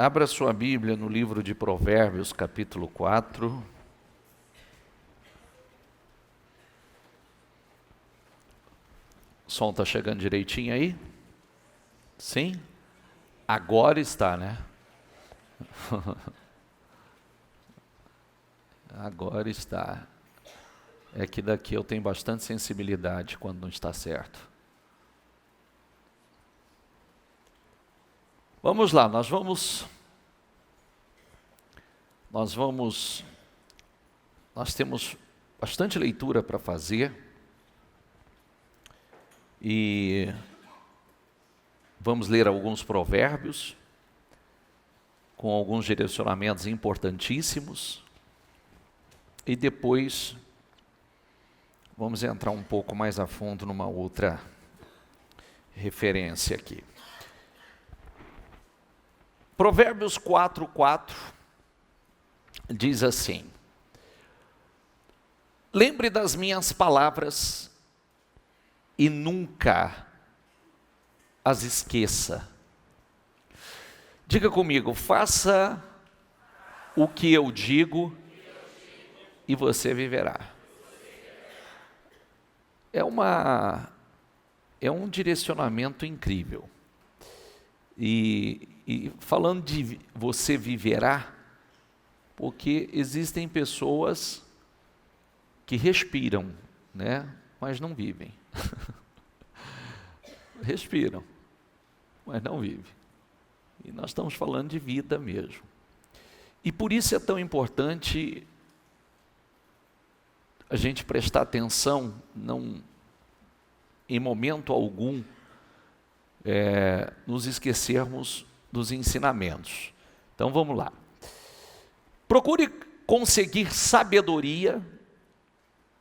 Abra sua Bíblia no livro de Provérbios, capítulo 4. O som está chegando direitinho aí? Sim? Agora está, né? Agora está. É que daqui eu tenho bastante sensibilidade quando não está certo. Vamos lá, nós temos bastante leitura para fazer e vamos ler alguns provérbios com alguns direcionamentos importantíssimos e depois vamos entrar um pouco mais a fundo numa outra referência aqui. Provérbios 4:4 diz assim: lembre das minhas palavras e nunca as esqueça. Diga comigo, faça o que eu digo e você viverá. É um direcionamento incrível. E falando de você viverá, porque existem pessoas que respiram, né, mas não vivem. Respiram, mas não vivem. E nós estamos falando de vida mesmo. E por isso é tão importante a gente prestar atenção, não, em momento algum, nos esquecermos dos ensinamentos. Então vamos lá. Procure conseguir sabedoria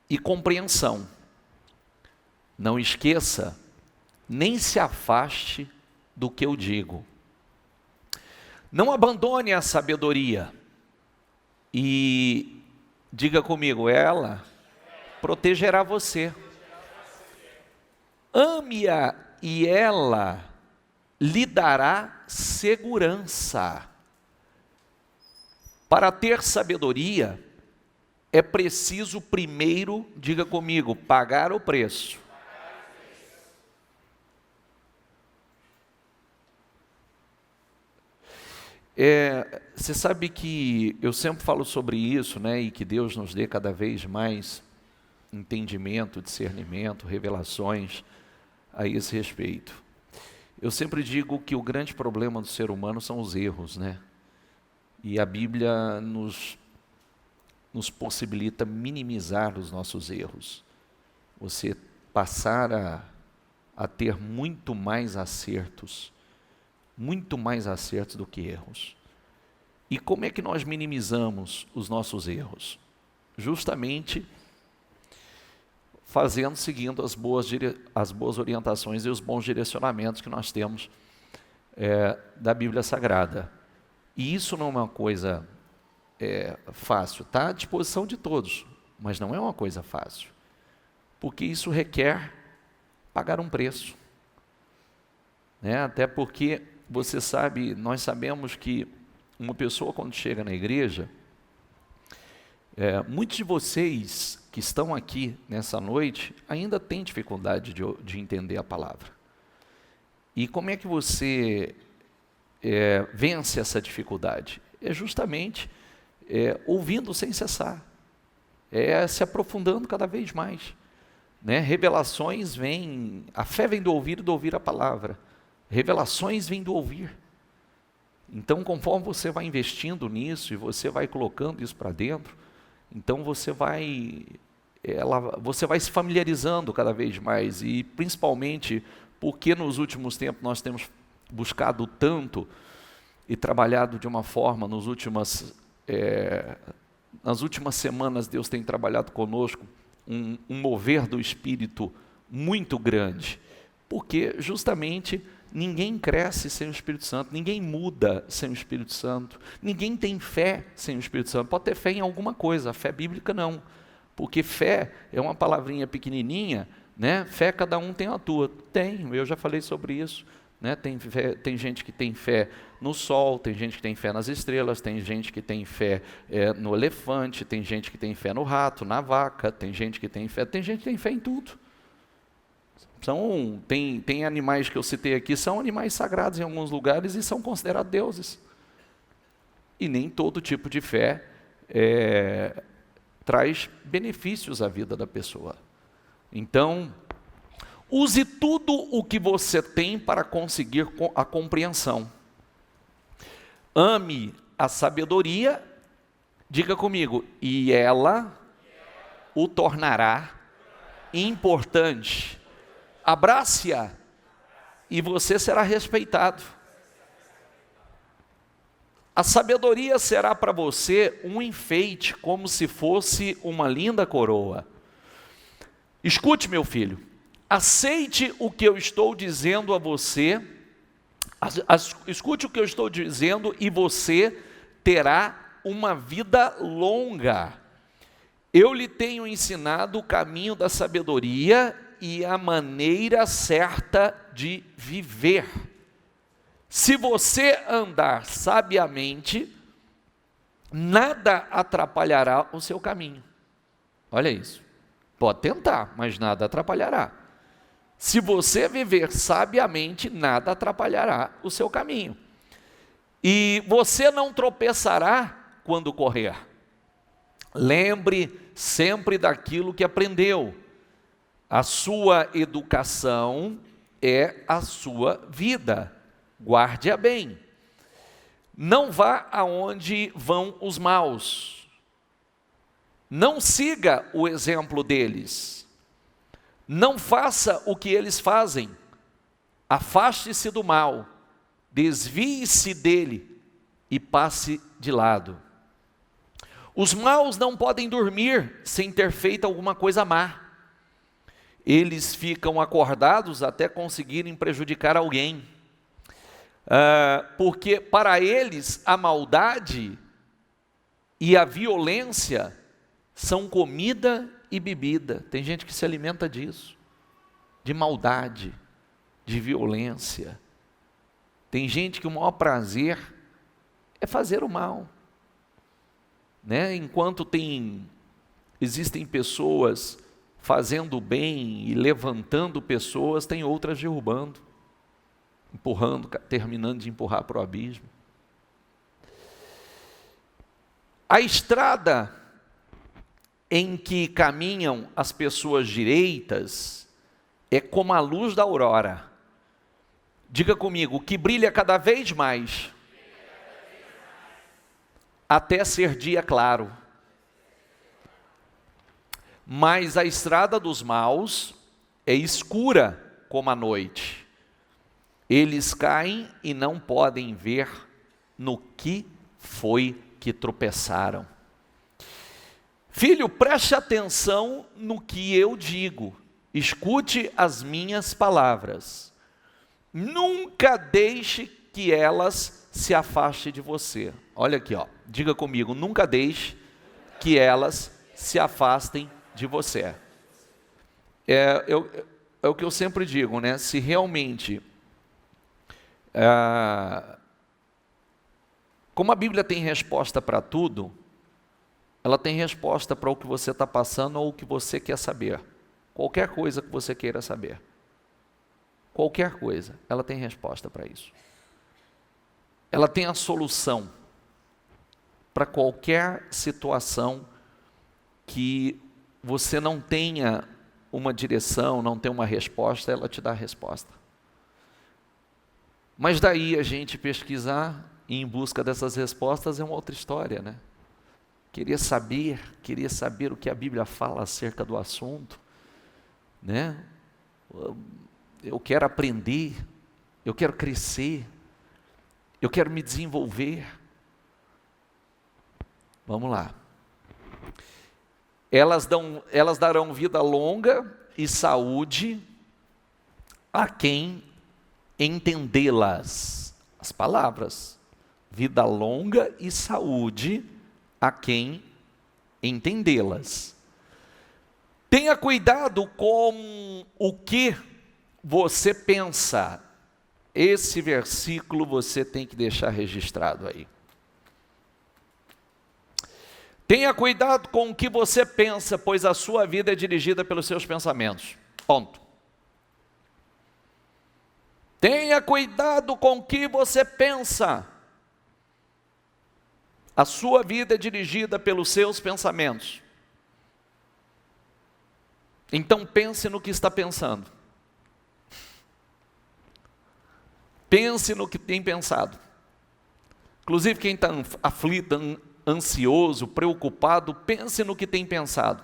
e compreensão. Não esqueça, nem se afaste do que eu digo. Não abandone a sabedoria. E diga comigo, ela protegerá você. Ame-a e ela lhe dará segurança. Para ter sabedoria, é preciso primeiro, diga comigo, pagar o preço. Você sabe que eu sempre falo sobre isso, né? E que Deus nos dê cada vez mais entendimento, discernimento, revelações a esse respeito. Eu sempre digo que o grande problema do ser humano são os erros, né? E a Bíblia nos possibilita minimizar os nossos erros. Você passar a ter muito mais acertos do que erros. E como é que nós minimizamos os nossos erros? Justamente seguindo as boas orientações e os bons direcionamentos que nós temos da Bíblia Sagrada. E isso não é uma coisa fácil, está à disposição de todos, mas não é uma coisa fácil, porque isso requer pagar um preço, né? Até porque você sabe, nós sabemos que uma pessoa quando chega na igreja, muitos de vocês que estão aqui nessa noite ainda têm dificuldade de entender a palavra. E como é que você vence essa dificuldade? É justamente ouvindo sem cessar, se aprofundando cada vez mais, né? Revelações vêm, a fé vem do ouvir a palavra, revelações vêm do ouvir. Então, conforme você vai investindo nisso e você vai colocando isso para dentro, então você vai se familiarizando cada vez mais, e principalmente porque nos últimos tempos nós temos buscado tanto e trabalhado de uma forma, nas últimas semanas Deus tem trabalhado conosco um mover do Espírito muito grande, porque justamente ninguém cresce sem o Espírito Santo, ninguém muda sem o Espírito Santo, ninguém tem fé sem o Espírito Santo. Pode ter fé em alguma coisa, a fé bíblica não, porque fé é uma palavrinha pequenininha, né? Fé cada um tem a tua. Tem, eu já falei sobre isso, né? Tem gente que tem fé no sol, tem gente que tem fé nas estrelas, tem gente que tem fé no elefante, tem gente que tem fé no rato, na vaca, tem gente que tem fé em tudo. Tem animais que eu citei aqui, são animais sagrados em alguns lugares e são considerados deuses. E nem todo tipo de fé traz benefícios à vida da pessoa. Então, use tudo o que você tem para conseguir a compreensão. Ame a sabedoria, diga comigo, e ela o tornará importante. Abrace-a e você será respeitado. A sabedoria será para você um enfeite, como se fosse uma linda coroa. Escute, meu filho, aceite o que eu estou dizendo a você, escute o que eu estou dizendo e você terá uma vida longa. Eu lhe tenho ensinado o caminho da sabedoria e a maneira certa de viver. Se você andar sabiamente, nada atrapalhará o seu caminho. Olha isso. Pode tentar, mas nada atrapalhará. Se você viver sabiamente, nada atrapalhará o seu caminho. E você não tropeçará quando correr. Lembre sempre daquilo que aprendeu. A sua educação é a sua vida. Guarde-a bem. Não vá aonde vão os maus. Não siga o exemplo deles. Não faça o que eles fazem. Afaste-se do mal. Desvie-se dele e passe de lado. Os maus não podem dormir sem ter feito alguma coisa má. Eles ficam acordados até conseguirem prejudicar alguém. Porque para eles a maldade e a violência são comida e bebida. Tem gente que se alimenta disso, de maldade, de violência. Tem gente que o maior prazer é fazer o mal, né? Enquanto existem pessoas fazendo bem e levantando pessoas, tem outras derrubando, empurrando, terminando de empurrar para o abismo. A estrada em que caminham as pessoas direitas é como a luz da aurora. Diga comigo, que brilha cada vez mais, até ser dia claro. Mas a estrada dos maus é escura como a noite. Eles caem e não podem ver no que foi que tropeçaram. Filho, preste atenção no que eu digo. Escute as minhas palavras. Nunca deixe que elas se afastem de você. Olha aqui, ó. Diga comigo, nunca deixe que elas se afastem de você. É o que eu sempre digo, né? Se realmente, como a Bíblia tem resposta para tudo, ela tem resposta para o que você está passando ou o que você quer saber. Qualquer coisa que você queira saber. Qualquer coisa, ela tem resposta para isso. Ela tem a solução para qualquer situação que você não tenha uma direção, não tenha uma resposta, ela te dá a resposta. Mas daí a gente pesquisar e em busca dessas respostas é uma outra história, né? Queria saber o que a Bíblia fala acerca do assunto, né? Eu quero aprender, eu quero crescer, eu quero me desenvolver. Vamos lá. Elas darão vida longa e saúde a quem entendê-las. As palavras. Vida longa e saúde a quem entendê-las. Tenha cuidado com o que você pensa. Esse versículo você tem que deixar registrado aí. Tenha cuidado com o que você pensa, pois a sua vida é dirigida pelos seus pensamentos. Ponto. Tenha cuidado com o que você pensa. A sua vida é dirigida pelos seus pensamentos. Então pense no que está pensando. Pense no que tem pensado. Inclusive quem está aflito, ansioso, preocupado, pense no que tem pensado.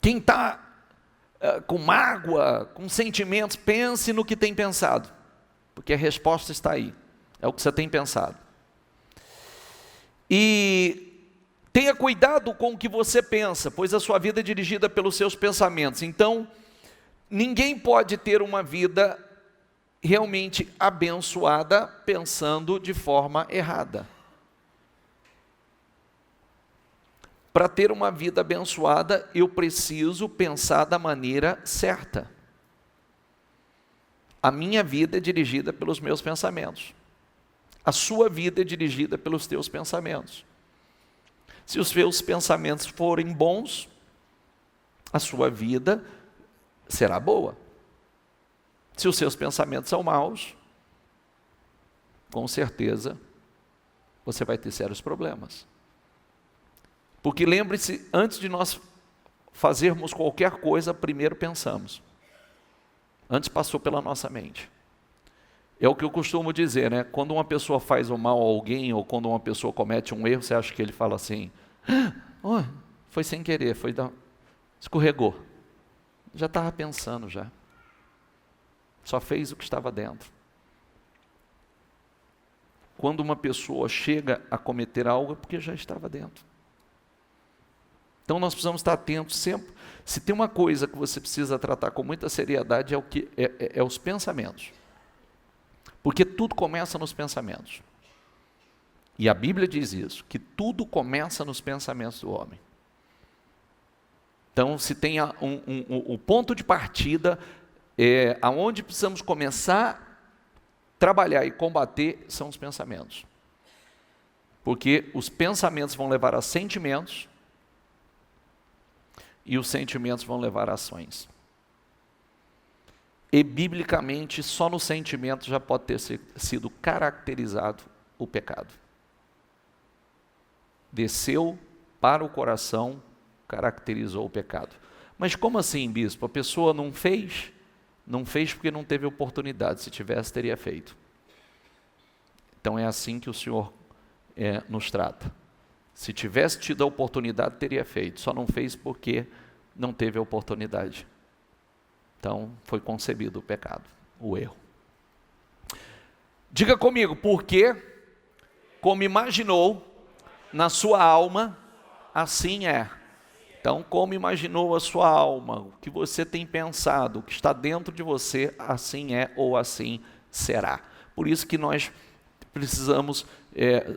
Quem está com mágoa, com sentimentos, pense no que tem pensado. Porque a resposta está aí. É o que você tem pensado. E tenha cuidado com o que você pensa, pois a sua vida é dirigida pelos seus pensamentos. Então, ninguém pode ter uma vida realmente abençoada pensando de forma errada. Para ter uma vida abençoada, eu preciso pensar da maneira certa. A minha vida é dirigida pelos meus pensamentos. A sua vida é dirigida pelos teus pensamentos. Se os seus pensamentos forem bons, a sua vida será boa. Se os seus pensamentos são maus, com certeza você vai ter sérios problemas. Porque lembre-se, antes de nós fazermos qualquer coisa, primeiro pensamos. Antes passou pela nossa mente. É o que eu costumo dizer, né? Quando uma pessoa faz o mal a alguém, ou quando uma pessoa comete um erro, você acha que ele fala assim, oh, foi sem querer, escorregou. Já estava pensando já. Só fez o que estava dentro. Quando uma pessoa chega a cometer algo, é porque já estava dentro. Então nós precisamos estar atentos sempre. Se tem uma coisa que você precisa tratar com muita seriedade, é os pensamentos. Porque tudo começa nos pensamentos. E a Bíblia diz isso, que tudo começa nos pensamentos do homem. Então, se tem o ponto de partida, aonde precisamos começar a trabalhar e combater, são os pensamentos. Porque os pensamentos vão levar a sentimentos, e os sentimentos vão levar a ações. E, biblicamente, só no sentimento já pode ter sido caracterizado o pecado. Desceu para o coração, caracterizou o pecado. Mas como assim, bispo? A pessoa não fez? Não fez porque não teve oportunidade. Se tivesse, teria feito. Então é assim que o Senhor nos trata. Se tivesse tido a oportunidade, teria feito. Só não fez porque não teve a oportunidade. Então, foi concebido o pecado, o erro. Diga comigo, porque, como imaginou na sua alma, assim é. Então, como imaginou a sua alma, o que você tem pensado, o que está dentro de você, assim é ou assim será. Por isso que nós precisamos,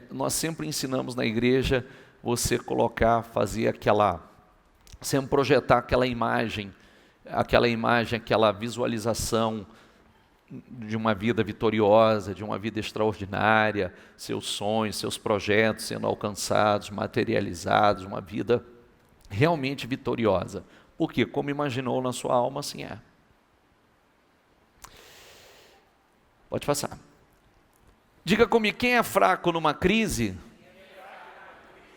nós sempre ensinamos na igreja, você colocar, fazer sempre projetar aquela imagem, aquela visualização de uma vida vitoriosa, de uma vida extraordinária, seus sonhos, seus projetos sendo alcançados, materializados, uma vida realmente vitoriosa. Porque, como imaginou na sua alma, assim é. Pode passar. Diga comigo, quem é fraco numa crise,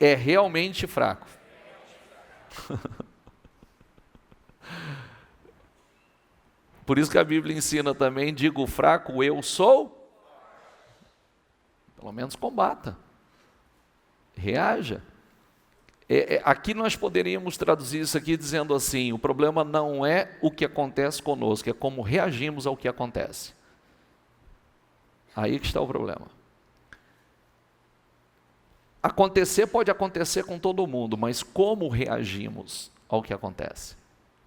é realmente fraco. Por isso que a Bíblia ensina também, digo fraco, eu sou. Pelo menos combata. Reaja. Aqui nós poderíamos traduzir isso aqui dizendo assim, o problema não é o que acontece conosco, é como reagimos ao que acontece. Aí que está o problema. Acontecer pode acontecer com todo mundo, mas como reagimos ao que acontece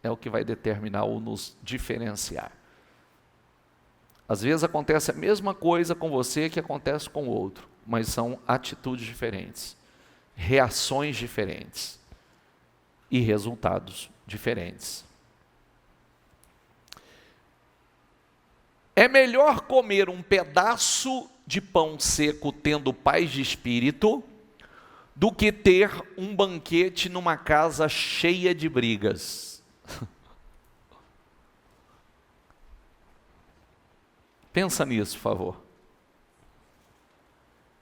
é o que vai determinar ou nos diferenciar. Às vezes acontece a mesma coisa com você que acontece com o outro, mas são atitudes diferentes, reações diferentes e resultados diferentes. É melhor comer um pedaço de pão seco tendo paz de espírito do que ter um banquete numa casa cheia de brigas. Pensa nisso, por favor.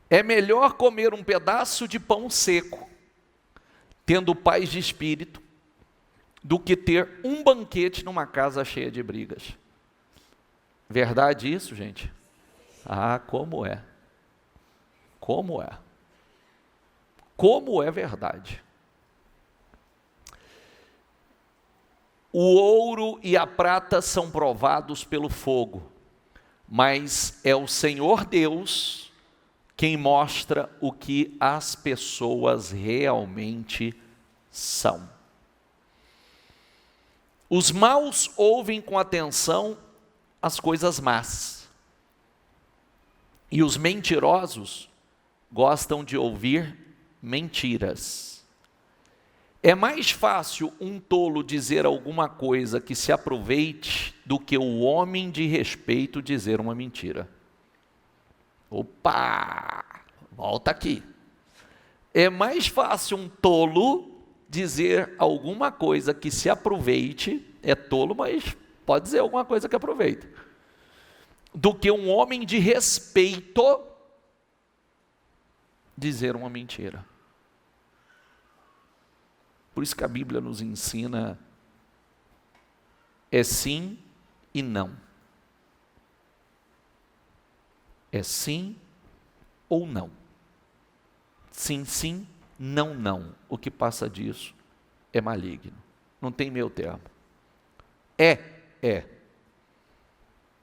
É melhor comer um pedaço de pão seco tendo paz de espírito do que ter um banquete numa casa cheia de brigas. Verdade isso, gente? Ah, como é? Como é? Como é verdade? O ouro e a prata são provados pelo fogo, mas é o Senhor Deus quem mostra o que as pessoas realmente são. Os maus ouvem com atenção as coisas más, e os mentirosos gostam de ouvir mentiras. É mais fácil um tolo dizer alguma coisa que se aproveite do que o homem de respeito dizer uma mentira. Opa! Volta aqui. É mais fácil um tolo dizer alguma coisa que se aproveite, é tolo, mas pode dizer alguma coisa que aproveita, do que um homem de respeito dizer uma mentira. Por isso que a Bíblia nos ensina é sim e não. É sim ou não. Sim, sim, não, não. O que passa disso é maligno. Não tem meio termo. É.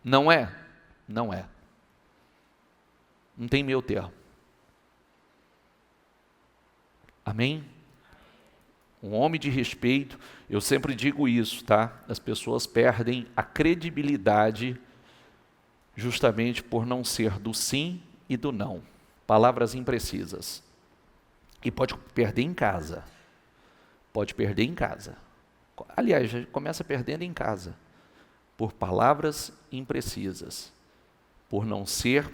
Não é? Não é. Não tem meio termo. Amém? Um homem de respeito, eu sempre digo isso, tá? As pessoas perdem a credibilidade justamente por não ser do sim e do não. Palavras imprecisas. E pode perder em casa. Pode perder em casa. Aliás, já começa perdendo em casa. Por palavras imprecisas. Por não ser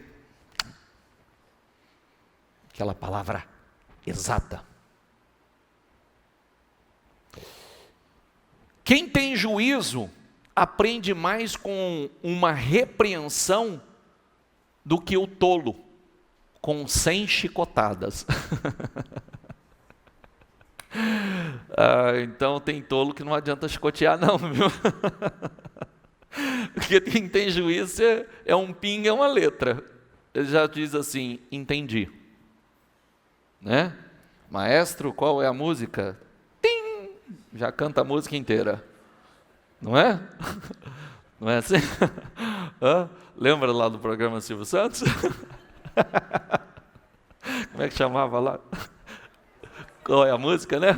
aquela palavra exata. Quem tem juízo aprende mais com uma repreensão do que o tolo com 100 chicotadas. Então tem tolo que não adianta chicotear não, viu? Porque quem tem juízo é um pinga, é uma letra. Ele já diz assim, entendi. Né? Maestro, qual é a música? Tim! Já canta a música inteira. Não é? Não é assim? Lembra lá do programa Silvio Santos? Como é que chamava lá? Qual é a música, né?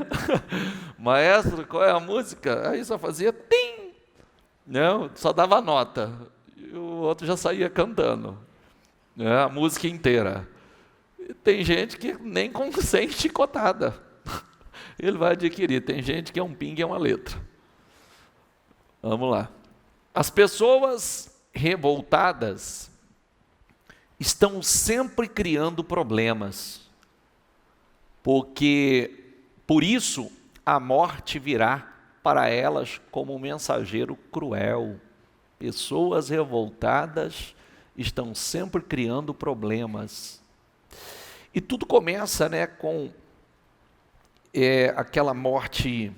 Maestro, qual é a música? Aí só fazia tim! Não, só dava nota. E o outro já saía cantando. Né? A música inteira. E tem gente que nem com 100 chicotada ele vai adquirir. Tem gente que é um pingue e é uma letra. Vamos lá. As pessoas revoltadas estão sempre criando problemas, porque por isso a morte virá para elas como um mensageiro cruel. Pessoas revoltadas estão sempre criando problemas. E tudo começa, né, com aquela morte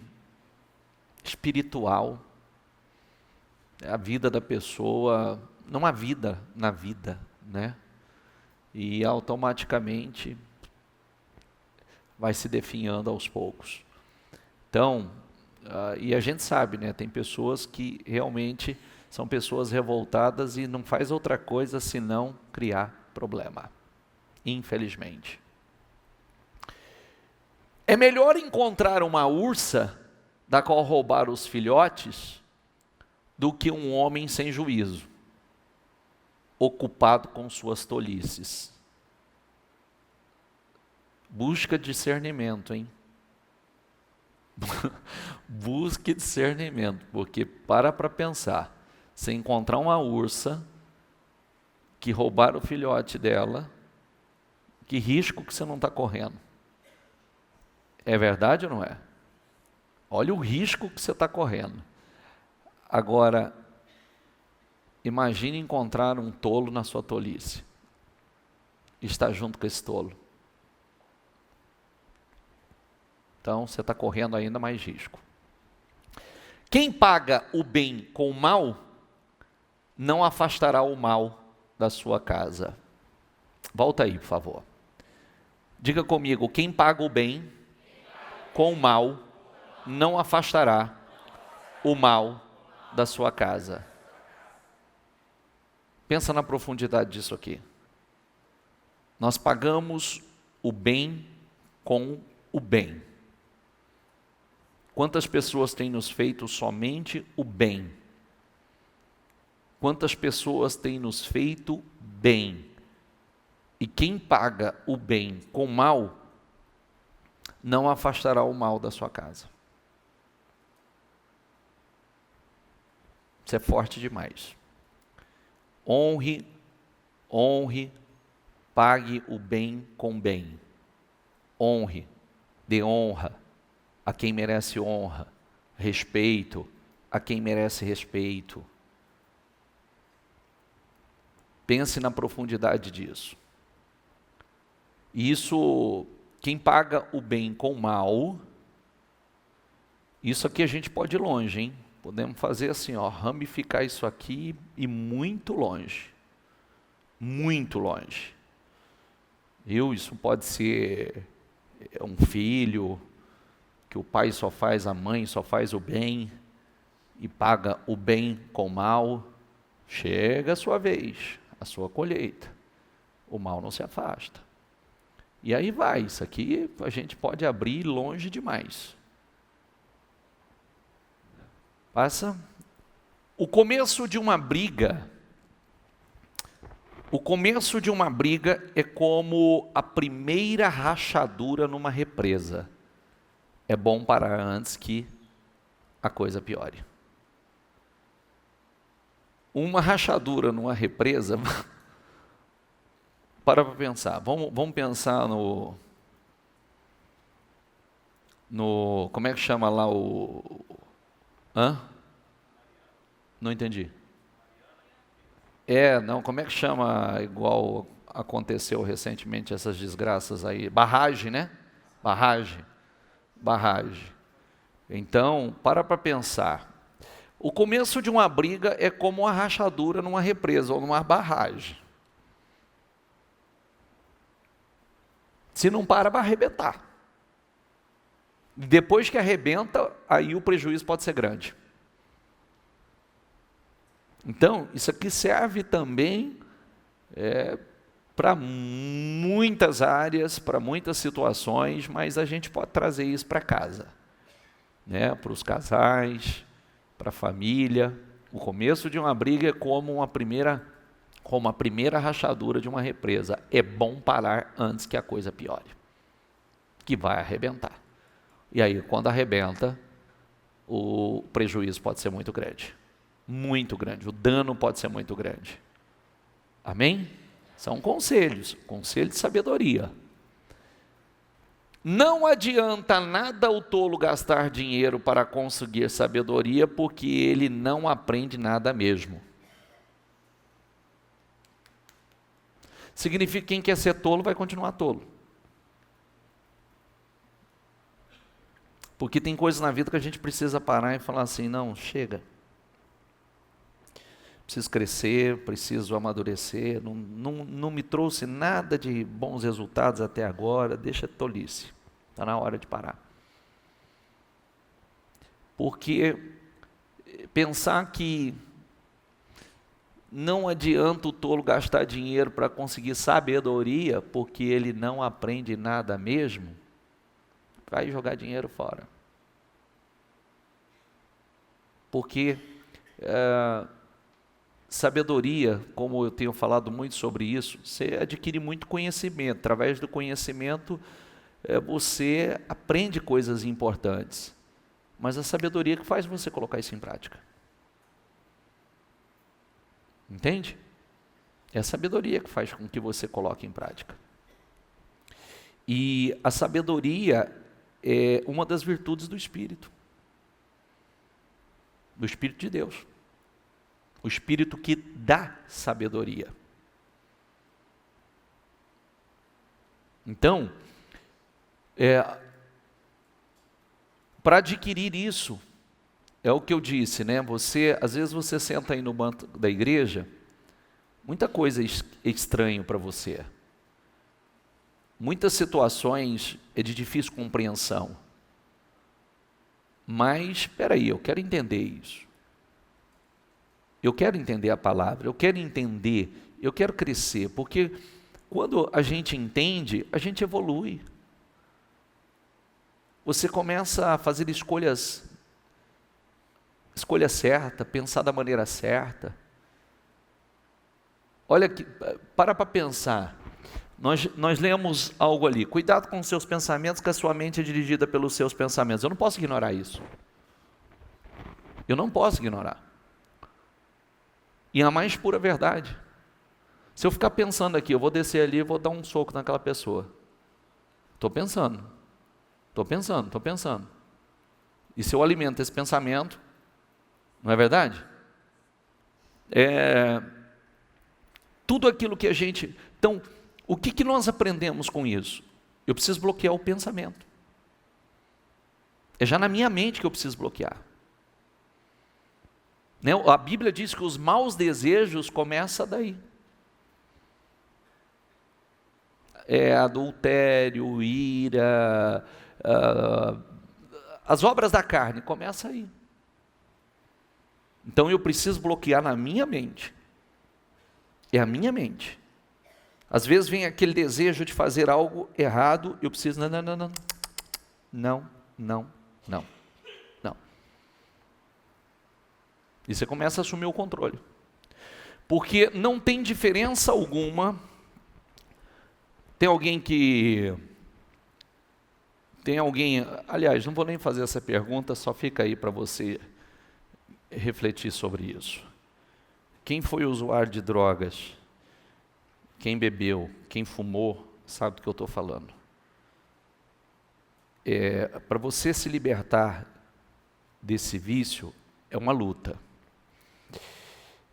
espiritual. A vida da pessoa, não há vida na vida, né? E automaticamente vai se definhando aos poucos. Então, e a gente sabe, né? Tem pessoas que realmente são pessoas revoltadas e não faz outra coisa senão criar problema, infelizmente. É melhor encontrar uma ursa da qual roubar os filhotes do que um homem sem juízo, ocupado com suas tolices. Busca discernimento, hein? Busque discernimento, porque para pensar, se encontrar uma ursa que roubaram o filhote dela, que risco que você não está correndo? É verdade ou não é? Olha o risco que você está correndo. Agora, imagine encontrar um tolo na sua tolice. E estar junto com esse tolo. Então, você está correndo ainda mais risco. Quem paga o bem com o mal, não afastará o mal da sua casa. Volta aí, por favor. Diga comigo, quem paga o bem com o mal, não afastará o mal da sua casa. Pensa na profundidade disso aqui. Nós pagamos o bem com o bem. Quantas pessoas têm nos feito somente o bem? Quantas pessoas têm nos feito bem? E quem paga o bem com o mal, não afastará o mal da sua casa. Isso é forte demais. Honre, pague o bem com bem. Honre, dê honra a quem merece honra, respeito a quem merece respeito. Pense na profundidade disso. E isso, quem paga o bem com o mal, isso aqui a gente pode ir longe, hein? Podemos fazer assim, ó, ramificar isso aqui e muito longe. Muito longe. Isso pode ser um filho, que o pai só faz, a mãe só faz o bem, e paga o bem com o mal. Chega a sua vez, a sua colheita. O mal não se afasta. E aí vai, isso aqui a gente pode abrir longe demais. Passa. O começo de uma briga é como a primeira rachadura numa represa. É bom parar antes que a coisa piore. Uma rachadura numa represa, para pensar, vamos pensar no como é que chama lá Não entendi. Como é que chama, igual aconteceu recentemente essas desgraças aí? Barragem, né? Barragem. Então, para pensar. O começo de uma briga é como uma rachadura numa represa ou numa barragem. Se não para, vai arrebentar. Depois que arrebenta, aí o prejuízo pode ser grande. Então, isso aqui serve também para muitas áreas, para muitas situações, mas a gente pode trazer isso para casa, né? Para os casais, para a família. O começo de uma briga é como a primeira rachadura de uma represa. É bom parar antes que a coisa piore, que vai arrebentar. E aí, quando arrebenta, o prejuízo pode ser muito grande. Muito grande. O dano pode ser muito grande. Amém? São conselhos, conselho de sabedoria. Não adianta nada o tolo gastar dinheiro para conseguir sabedoria, porque ele não aprende nada mesmo. Significa que quem quer ser tolo vai continuar tolo. Porque tem coisas na vida que a gente precisa parar e falar assim, não, chega. Preciso crescer, preciso amadurecer, não me trouxe nada de bons resultados até agora, deixa tolice, está na hora de parar. Porque pensar que não adianta o tolo gastar dinheiro para conseguir sabedoria, porque ele não aprende nada mesmo, vai jogar dinheiro fora. Porque sabedoria, como eu tenho falado muito sobre isso, você adquire muito conhecimento. Através do conhecimento, você aprende coisas importantes. Mas a sabedoria que faz você colocar isso em prática. Entende? É a sabedoria que faz com que você coloque em prática. E a sabedoria é uma das virtudes do Espírito de Deus. O Espírito que dá sabedoria. Então, para adquirir isso, é o que eu disse, né? Às vezes você senta aí no banco da igreja, muita coisa é estranho para você. Muitas situações é de difícil compreensão. Mas, espera aí, eu quero entender isso. Eu quero entender a palavra, eu quero entender, eu quero crescer, porque quando a gente entende, a gente evolui. Você começa a fazer escolha certa, pensar da maneira certa. Olha, para pensar. Nós lemos algo ali. Cuidado com os seus pensamentos, que a sua mente é dirigida pelos seus pensamentos. Eu não posso ignorar isso. Eu não posso ignorar. E a mais pura verdade. Se eu ficar pensando aqui, eu vou descer ali e vou dar um soco naquela pessoa. Estou pensando. E se eu alimento esse pensamento, não é verdade? Tudo aquilo que a gente... Então, o que nós aprendemos com isso? Eu preciso bloquear o pensamento. É já na minha mente que eu preciso bloquear. Né? A Bíblia diz que os maus desejos começam daí. Adultério, ira, as obras da carne, começam aí. Então eu preciso bloquear na minha mente. É a minha mente. Às vezes vem aquele desejo de fazer algo errado, eu preciso, não. E você começa a assumir o controle. Porque não tem diferença alguma. Tem alguém, aliás, não vou nem fazer essa pergunta, só fica aí para você refletir sobre isso. Quem foi usuário de drogas? Quem bebeu, quem fumou, sabe do que eu estou falando. Para você se libertar desse vício, é uma luta.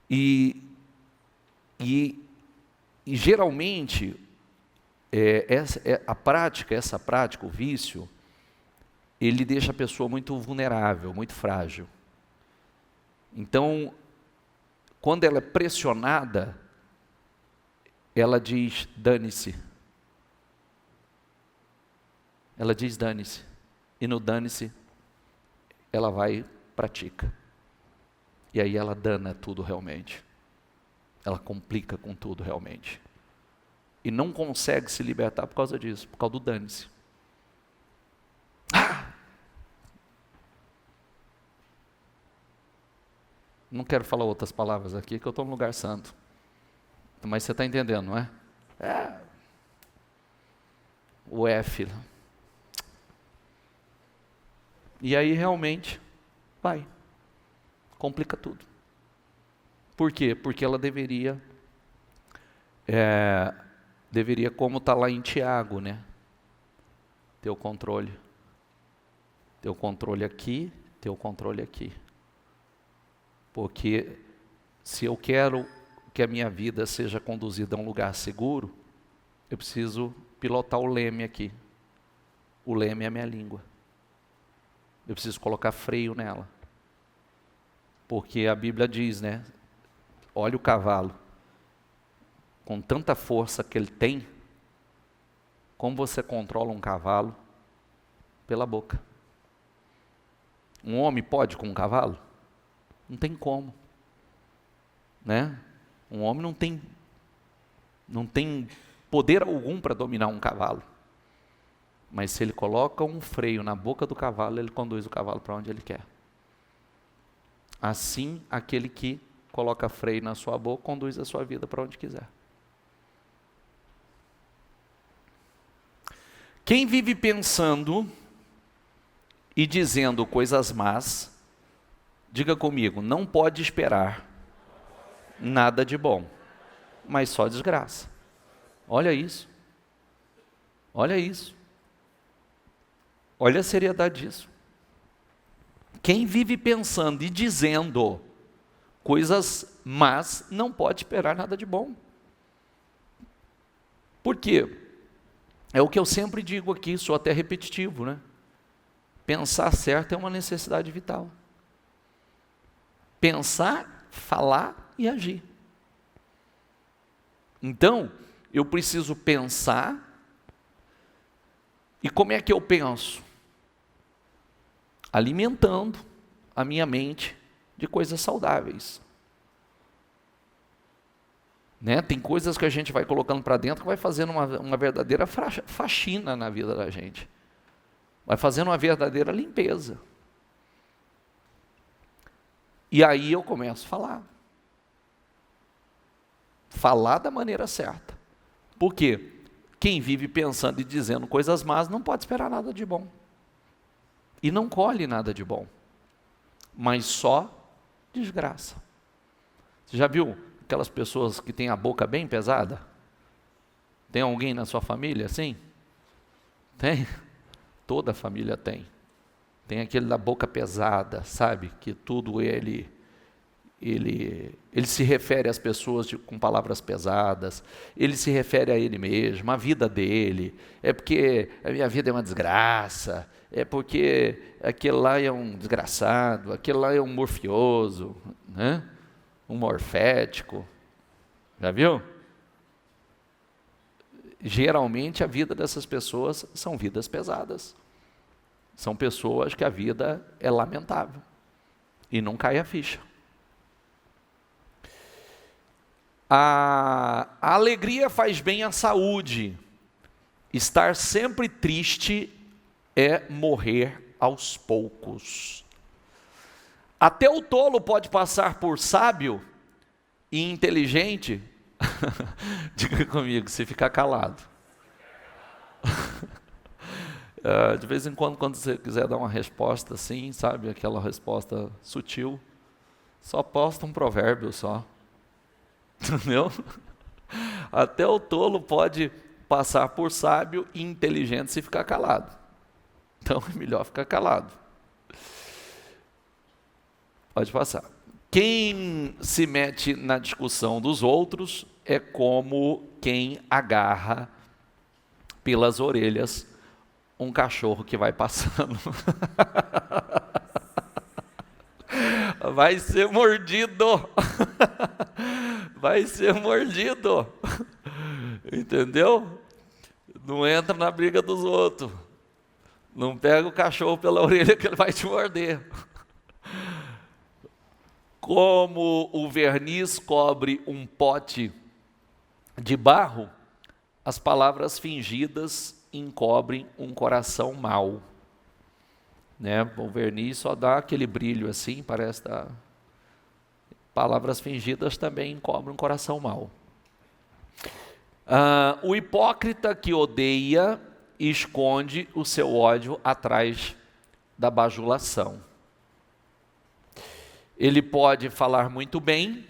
E geralmente, essa prática, o vício, ele deixa a pessoa muito vulnerável, muito frágil. Então, quando ela é pressionada, ela diz, dane-se. Ela diz, dane-se. E no dane-se, ela vai e pratica. E aí ela dana tudo realmente. Ela complica com tudo realmente. E não consegue se libertar por causa disso, por causa do dane-se. Não quero falar outras palavras aqui, que eu estou num lugar santo. Mas você está entendendo, não é? O F. E aí realmente, vai. Complica tudo. Por quê? Porque ela deveria, como está lá em Tiago, né? Ter o controle. Ter o controle aqui, ter o controle aqui. Porque se eu quero que a minha vida seja conduzida a um lugar seguro, eu preciso pilotar o leme aqui. O leme é a minha língua. Eu preciso colocar freio nela. Porque a Bíblia diz, né? Olha o cavalo. Com tanta força que ele tem, como você controla um cavalo? Pela boca. Um homem pode com um cavalo? Não tem como. Né? Um homem não tem poder algum para dominar um cavalo. Mas se ele coloca um freio na boca do cavalo, ele conduz o cavalo para onde ele quer. Assim, aquele que coloca freio na sua boca, conduz a sua vida para onde quiser. Quem vive pensando e dizendo coisas más, diga comigo, não pode esperar nada de bom. mas só desgraça. Olha isso. Olha isso. Olha a seriedade disso. Quem vive pensando e dizendo coisas más não pode esperar nada de bom. Por quê? É o que eu sempre digo aqui, sou até repetitivo, né? Pensar certo é uma necessidade vital. Pensar, falar e agir. Então, eu preciso pensar. E como é que eu penso? Alimentando a minha mente de coisas saudáveis. Né? Tem coisas que a gente vai colocando para dentro que vai fazendo uma verdadeira faxina na vida da gente. Vai fazendo uma verdadeira limpeza. E aí eu começo a falar. Falar da maneira certa. Por quê? Quem vive pensando e dizendo coisas más não pode esperar nada de bom. E não colhe nada de bom. Mas só desgraça. Você já viu aquelas pessoas que têm a boca bem pesada? Tem alguém na sua família assim? Tem? Toda família tem. Tem aquele da boca pesada, sabe? Que tudo ele se refere às pessoas com palavras pesadas, ele se refere a ele mesmo, à vida dele, é porque a minha vida é uma desgraça, é porque aquele lá é um desgraçado, aquele lá é um morfioso, né? Um morfético, já viu? Geralmente a vida dessas pessoas são vidas pesadas, são pessoas que a vida é lamentável, e não cai a ficha. A alegria faz bem à saúde. Estar sempre triste é morrer aos poucos. Até o tolo pode passar por sábio e inteligente. Diga comigo, se ficar calado. De vez em quando você quiser dar uma resposta assim, sabe, aquela resposta sutil, só posta um provérbio só. Entendeu? Até o tolo pode passar por sábio e inteligente se ficar calado. Então é melhor ficar calado. Pode passar. Quem se mete na discussão dos outros é como quem agarra pelas orelhas um cachorro que vai passando. Vai ser mordido. Vai ser mordido. Entendeu? Não entra na briga dos outros. Não pega o cachorro pela orelha que ele vai te morder. Como o verniz cobre um pote de barro, as palavras fingidas encobrem um coração mau. Né? O verniz só dá aquele brilho assim, parece dar... Palavras fingidas também encobrem um coração mau. O hipócrita que odeia esconde o seu ódio atrás da bajulação. Ele pode falar muito bem,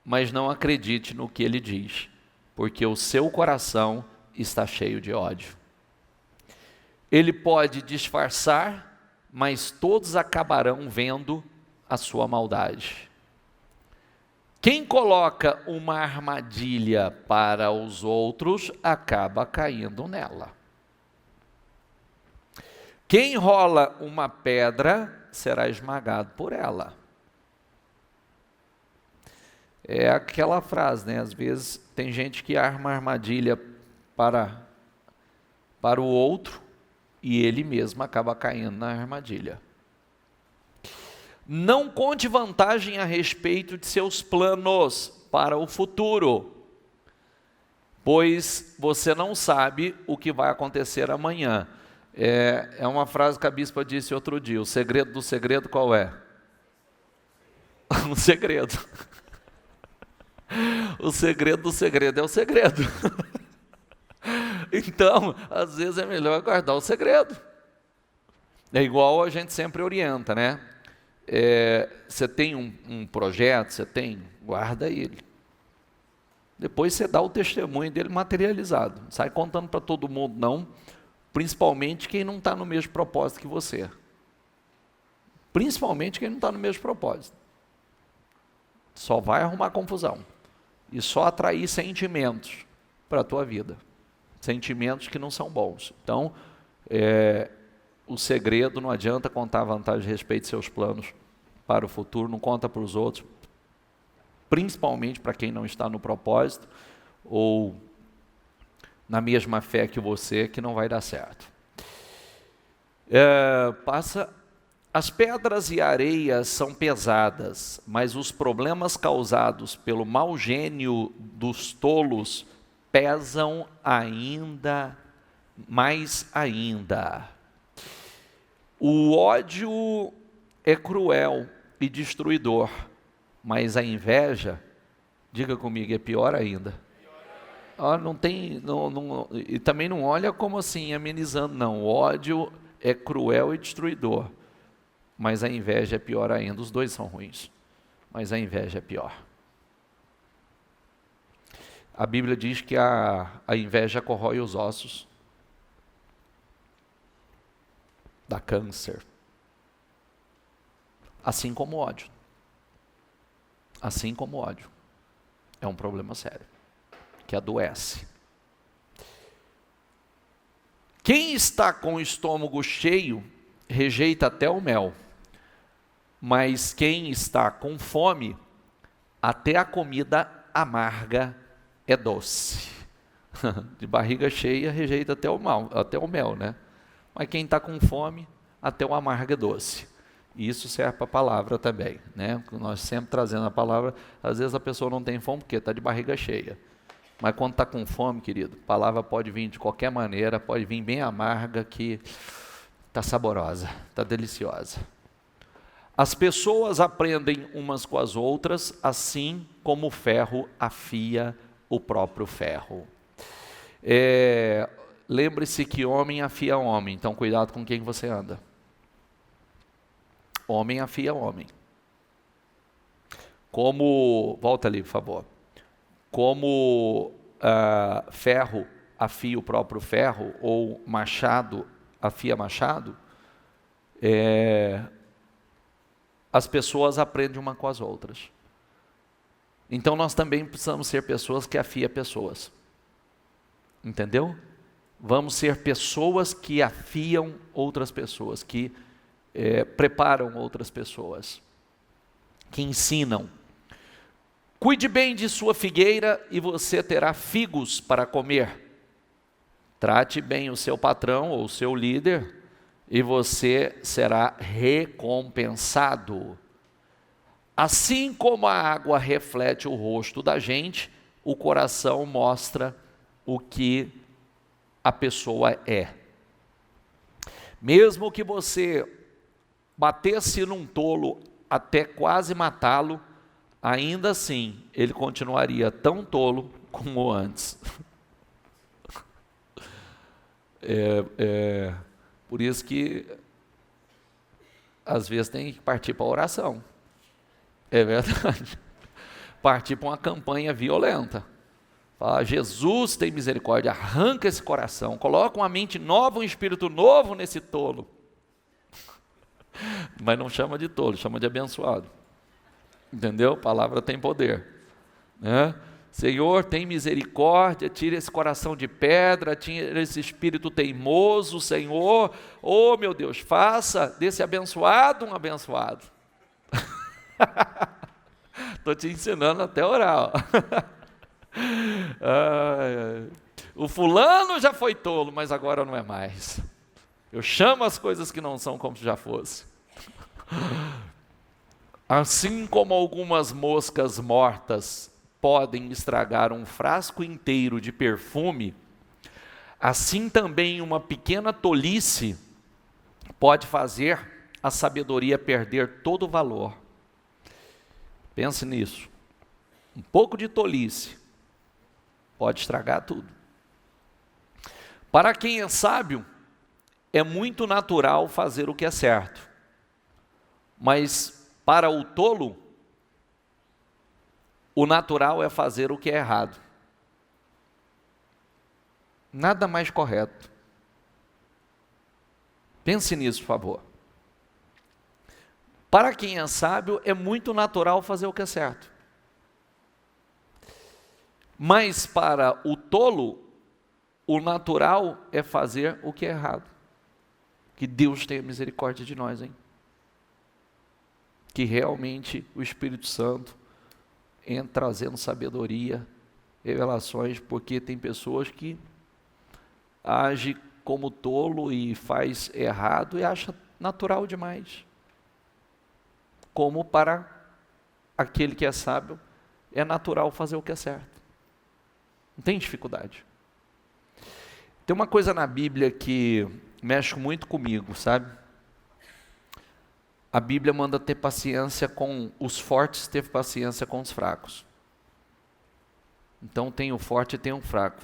mas não acredite no que ele diz, porque o seu coração está cheio de ódio. Ele pode disfarçar, mas todos acabarão vendo a sua maldade. Quem coloca uma armadilha para os outros, acaba caindo nela. Quem rola uma pedra, será esmagado por ela. É aquela frase, né? Às vezes tem gente que arma armadilha para o outro, e ele mesmo acaba caindo na armadilha. Não conte vantagem a respeito de seus planos para o futuro, pois você não sabe o que vai acontecer amanhã. É uma frase que a bispa disse outro dia, o segredo do segredo qual é? Um segredo. O segredo do segredo é o segredo. Então, às vezes é melhor guardar o segredo. É igual a gente sempre orienta, né? Você tem um projeto, guarda ele. Depois você dá o testemunho dele materializado. Não sai contando para todo mundo, não. Principalmente quem não está no mesmo propósito que você. Principalmente quem não está no mesmo propósito. Só vai arrumar confusão. E só atrair sentimentos para a tua vida. Sentimentos que não são bons. Então, o segredo, não adianta contar vantagem a respeito de seus planos para o futuro, não conta para os outros, principalmente para quem não está no propósito, ou na mesma fé que você, que não vai dar certo. As pedras e areias são pesadas, mas os problemas causados pelo mau gênio dos tolos pesam ainda, mais ainda. O ódio é cruel e destruidor, mas a inveja, diga comigo, é pior ainda. E também não olha como assim, amenizando, não. O ódio é cruel e destruidor, mas a inveja é pior ainda. Os dois são ruins, mas a inveja é pior. A Bíblia diz que a inveja corrói os ossos, dá câncer, assim como o ódio. Assim como o ódio. É um problema sério, que adoece. Quem está com o estômago cheio, rejeita até o mel. Mas quem está com fome, até a comida amarga é doce. De barriga cheia, rejeita até o mel, né? Mas quem está com fome, até o amargo é doce. E isso serve para a palavra também, né? Nós sempre trazendo a palavra, às vezes a pessoa não tem fome porque está de barriga cheia. Mas quando está com fome, querido, a palavra pode vir de qualquer maneira, pode vir bem amarga, que está saborosa, está deliciosa. As pessoas aprendem umas com as outras, assim como o ferro afia o próprio ferro. Lembre-se que homem afia homem, então cuidado com quem você anda. Homem afia homem. Volta ali, por favor. Como ferro afia o próprio ferro, ou machado afia machado, as pessoas aprendem uma com as outras. Então nós também precisamos ser pessoas que afiam pessoas. Entendeu? Vamos ser pessoas que afiam outras pessoas, que preparam outras pessoas, que ensinam. Cuide bem de sua figueira e você terá figos para comer. Trate bem o seu patrão ou o seu líder e você será recompensado. Assim como a água reflete o rosto da gente, o coração mostra o que a pessoa é. Mesmo que você batesse num tolo até quase matá-lo, ainda assim ele continuaria tão tolo como antes. Por isso que às vezes tem que partir para a oração. É verdade. Partir para uma campanha violenta. Fala, Jesus tem misericórdia, arranca esse coração, coloca uma mente nova, um espírito novo nesse tolo. Mas não chama de tolo, chama de abençoado. Entendeu? A palavra tem poder, né? Senhor, tem misericórdia, tira esse coração de pedra, tira esse espírito teimoso, Senhor. Oh, meu Deus, faça desse abençoado um abençoado. Estou te ensinando até orar. O fulano já foi tolo, mas agora não é mais. Eu chamo as coisas que não são como se já fosse. Assim como algumas moscas mortas podem estragar um frasco inteiro de perfume, assim também uma pequena tolice pode fazer a sabedoria perder todo o valor. Pense nisso. Um pouco de tolice pode estragar tudo. Para quem é sábio, é muito natural fazer o que é certo. Mas para o tolo, o natural é fazer o que é errado. Nada mais correto. Pense nisso, por favor. Para quem é sábio, é muito natural fazer o que é certo. Mas para o tolo, o natural é fazer o que é errado. Que Deus tenha misericórdia de nós, hein? Que realmente o Espírito Santo entre trazendo sabedoria, revelações, porque tem pessoas que agem como tolo e faz errado e acha natural demais. Como para aquele que é sábio, é natural fazer o que é certo. Não tem dificuldade. Tem uma coisa na Bíblia que mexe muito comigo, sabe? A Bíblia manda ter paciência com os fortes, teve paciência com os fracos. Então tem o forte e tem o fraco.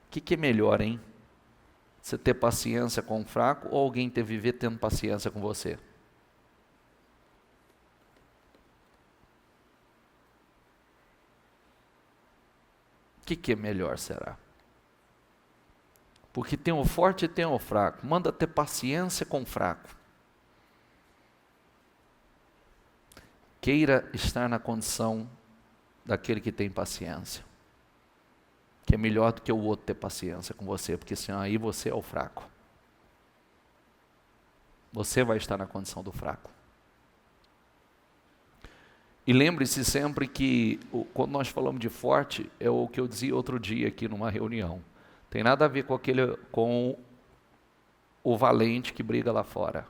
O que é melhor, hein? Você ter paciência com o fraco ou alguém viver tendo paciência com você? O que é melhor, será? Porque tem o forte e tem o fraco. Manda ter paciência com o fraco. Queira estar na condição daquele que tem paciência. Que é melhor do que o outro ter paciência com você, porque senão aí você é o fraco. Você vai estar na condição do fraco. E lembre-se sempre que, quando nós falamos de forte, é o que eu dizia outro dia aqui numa reunião. Tem nada a ver com o valente que briga lá fora.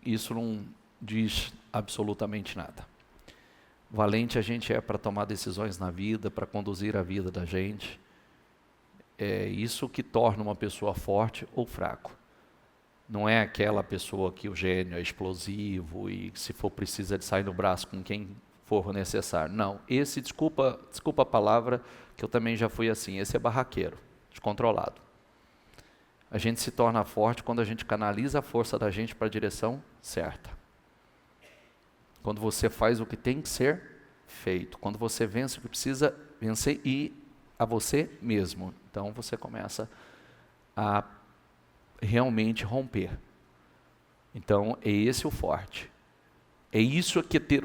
Isso não diz absolutamente nada. Valente a gente é para tomar decisões na vida, para conduzir a vida da gente. É isso que torna uma pessoa forte ou fraco. Não é aquela pessoa que o gênio é explosivo e se for preciso ele sai no braço com quem for necessário. Não, esse, desculpa a palavra, que eu também já fui assim, esse é barraqueiro, descontrolado. A gente se torna forte quando a gente canaliza a força da gente para a direção certa. Quando você faz o que tem que ser feito. Quando você vence o que precisa vencer e a você mesmo. Então você começa a realmente romper. Então é esse o forte. É isso que é ter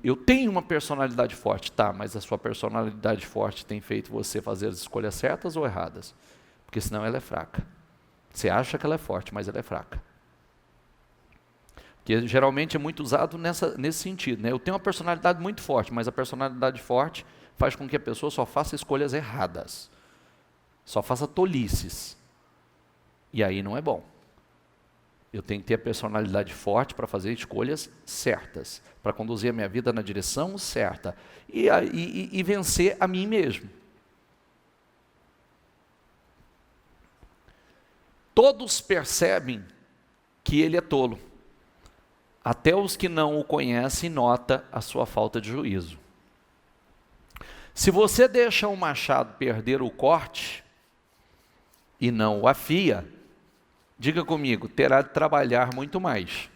eu tenho uma personalidade forte, tá, mas a sua personalidade forte tem feito você fazer as escolhas certas ou erradas? Porque senão ela é fraca. Você acha que ela é forte, mas ela é fraca. Que geralmente é muito usado nesse sentido, né? Eu tenho uma personalidade muito forte, mas a personalidade forte faz com que a pessoa só faça escolhas erradas, só faça tolices, e aí não é bom. Eu tenho que ter a personalidade forte para fazer escolhas certas, para conduzir a minha vida na direção certa, e vencer a mim mesmo. Todos percebem que ele é tolo. Até os que não o conhecem notam a sua falta de juízo. Se você deixa um machado perder o corte e não o afia, diga comigo, terá de trabalhar muito mais.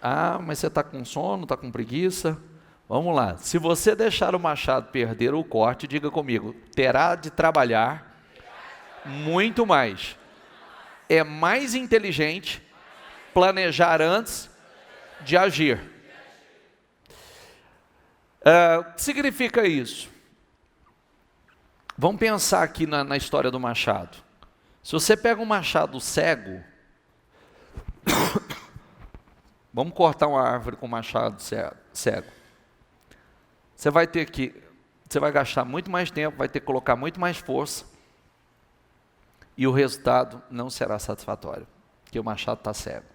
Ah, mas você está com sono, está com preguiça? Vamos lá. Se você deixar o machado perder o corte, diga comigo, terá de trabalhar muito mais. É mais inteligente planejar antes de agir. O que significa isso? Vamos pensar aqui na história do machado. Se você pega um machado cego, vamos cortar uma árvore com um machado cego. Você vai gastar muito mais tempo, vai ter que colocar muito mais força, e o resultado não será satisfatório, porque o machado está cego.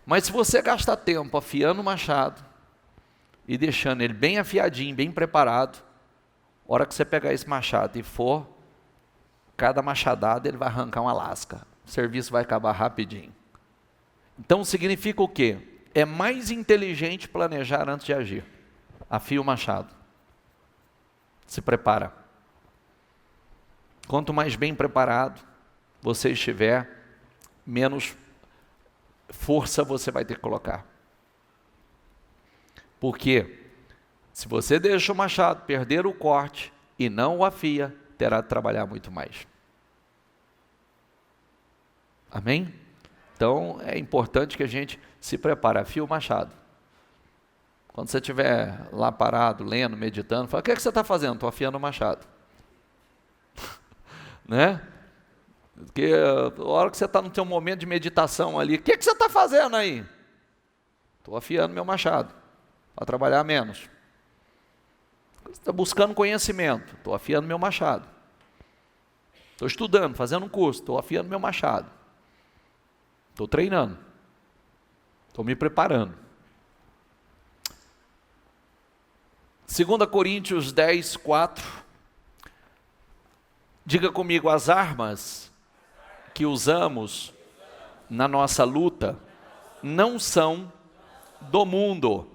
Mas se você gastar tempo afiando o machado e deixando ele bem afiadinho, bem preparado, a hora que você pegar esse machado e for, cada machadada ele vai arrancar uma lasca. O serviço vai acabar rapidinho. Então significa o quê? É mais inteligente planejar antes de agir. Afia o machado. Se prepara. Quanto mais bem preparado você estiver, menos força você vai ter que colocar. Porque se você deixa o machado perder o corte e não o afia, terá de trabalhar muito mais. Amém? Então, é importante que a gente se prepare. Afia o machado. Quando você estiver lá parado, lendo, meditando, fala, o que é que você está fazendo? Estou afiando o machado. Né? Porque a hora que você está no seu momento de meditação ali, o que é que você está fazendo aí? Estou afiando meu machado, para trabalhar menos. Você está buscando conhecimento, estou afiando meu machado. Estou estudando, fazendo um curso, estou afiando meu machado. Estou treinando, estou me preparando. 2 Coríntios 10, 4. Diga comigo, as armas que usamos na nossa luta não são do mundo.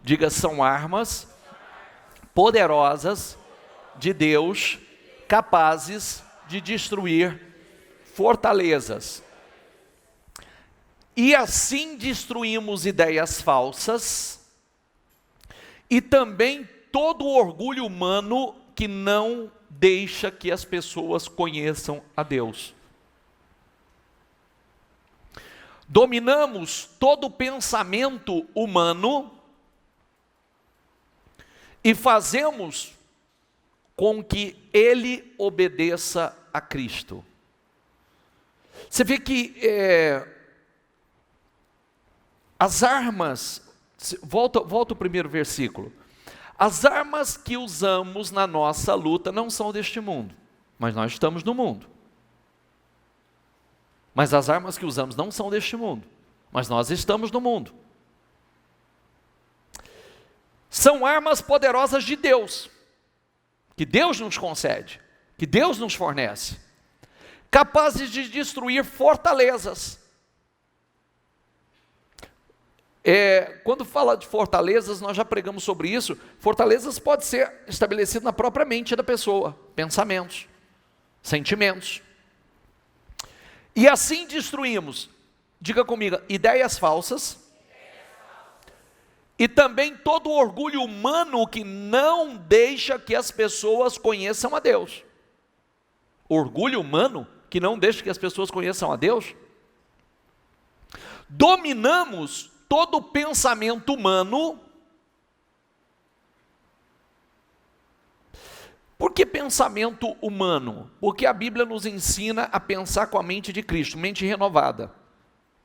Diga, são armas poderosas de Deus, capazes de destruir fortalezas. E assim destruímos ideias falsas e também todo o orgulho humano que não deixa que as pessoas conheçam a Deus. Dominamos todo o pensamento humano e fazemos com que ele obedeça a Cristo. Você vê que as armas, volta o primeiro versículo. As armas que usamos na nossa luta não são deste mundo, mas nós estamos no mundo. Mas as armas que usamos não são deste mundo, mas nós estamos no mundo. São armas poderosas de Deus, que Deus nos concede, que Deus nos fornece, capazes de destruir fortalezas. Quando fala de fortalezas, nós já pregamos sobre isso. Fortalezas pode ser estabelecido na própria mente da pessoa, pensamentos, sentimentos. E assim destruímos, diga comigo, ideias falsas, e também todo o orgulho humano que não deixa que as pessoas conheçam a Deus. Orgulho humano que não deixa que as pessoas conheçam a Deus. Dominamos todo o pensamento humano. Por que pensamento humano? Porque a Bíblia nos ensina a pensar com a mente de Cristo, mente renovada.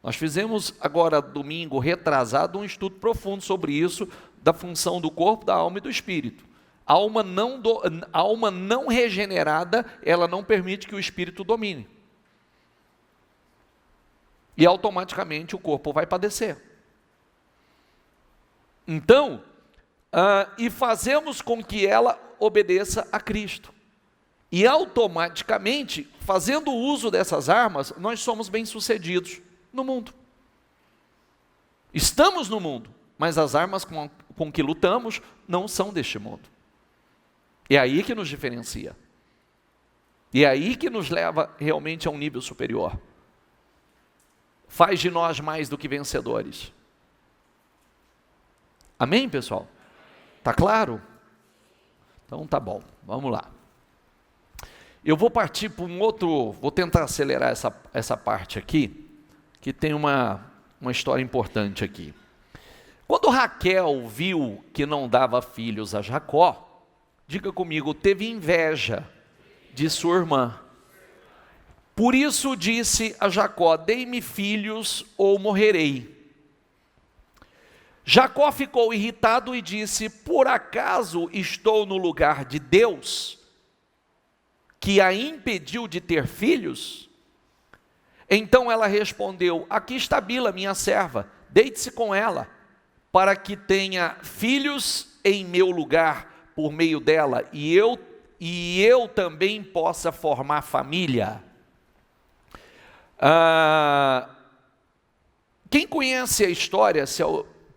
Nós fizemos agora, domingo retrasado, um estudo profundo sobre isso, da função do corpo, da alma e do espírito. A alma não regenerada, ela não permite que o espírito domine. E automaticamente o corpo vai padecer. Então, e fazemos com que ela obedeça a Cristo. E automaticamente, fazendo uso dessas armas, nós somos bem-sucedidos no mundo. Estamos no mundo, mas as armas com que lutamos não são deste mundo. É aí que nos diferencia. E é aí que nos leva realmente a um nível superior. Faz de nós mais do que vencedores. Amém, pessoal? Tá claro? Então tá bom, vamos lá. Eu vou partir para vou tentar acelerar essa parte aqui, que tem uma história importante aqui. Quando Raquel viu que não dava filhos a Jacó, diga comigo, teve inveja de sua irmã. Por isso disse a Jacó, dei-me filhos ou morrerei. Jacó ficou irritado e disse, por acaso estou no lugar de Deus, que a impediu de ter filhos? Então ela respondeu, aqui está Bila, minha serva, deite-se com ela, para que tenha filhos em meu lugar por meio dela, e eu também possa formar família. Quem conhece a história,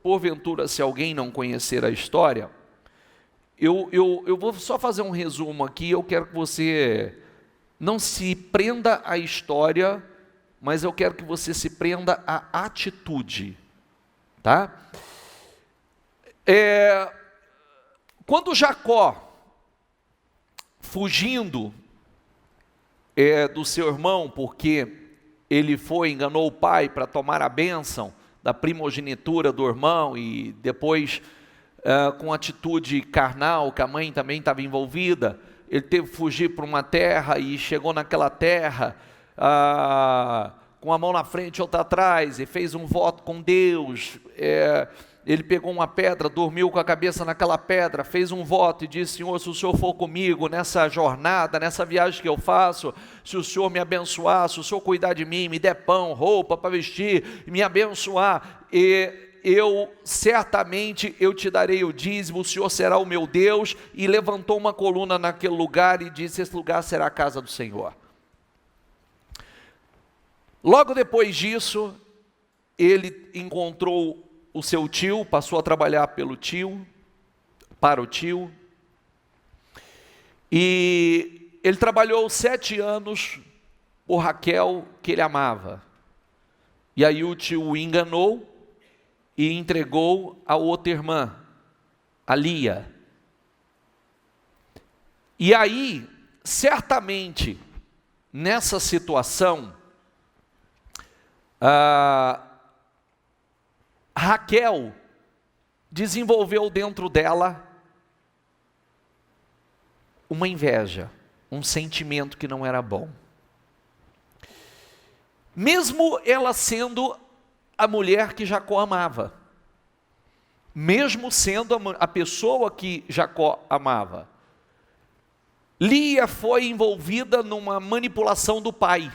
porventura, se alguém não conhecer a história, eu vou só fazer um resumo aqui. Eu quero que você não se prenda à história, mas eu quero que você se prenda à atitude, tá? Quando Jacó fugindo do seu irmão, porque ele enganou o pai para tomar a bênção da primogenitura do irmão, e depois, com atitude carnal, que a mãe também estava envolvida, ele teve que fugir para uma terra, e chegou naquela terra, com a mão na frente e outra atrás, e fez um voto com Deus. Ele pegou uma pedra, dormiu com a cabeça naquela pedra, fez um voto e disse: Senhor, se o Senhor for comigo nessa jornada, nessa viagem que eu faço, se o Senhor me abençoar, se o Senhor cuidar de mim, me der pão, roupa para vestir, me abençoar, certamente eu te darei o dízimo, o Senhor será o meu Deus. E levantou uma coluna naquele lugar e disse: esse lugar será a casa do Senhor. Logo depois disso, ele encontrou o seu tio, passou a trabalhar para o tio, e ele trabalhou 7 anos por Raquel, que ele amava. E aí o tio o enganou e entregou a outra irmã, a Lia. E aí, certamente, nessa situação, Raquel desenvolveu dentro dela uma inveja, um sentimento que não era bom. Mesmo ela sendo a mulher que Jacó amava, mesmo sendo a pessoa que Jacó amava, Lia foi envolvida numa manipulação do pai,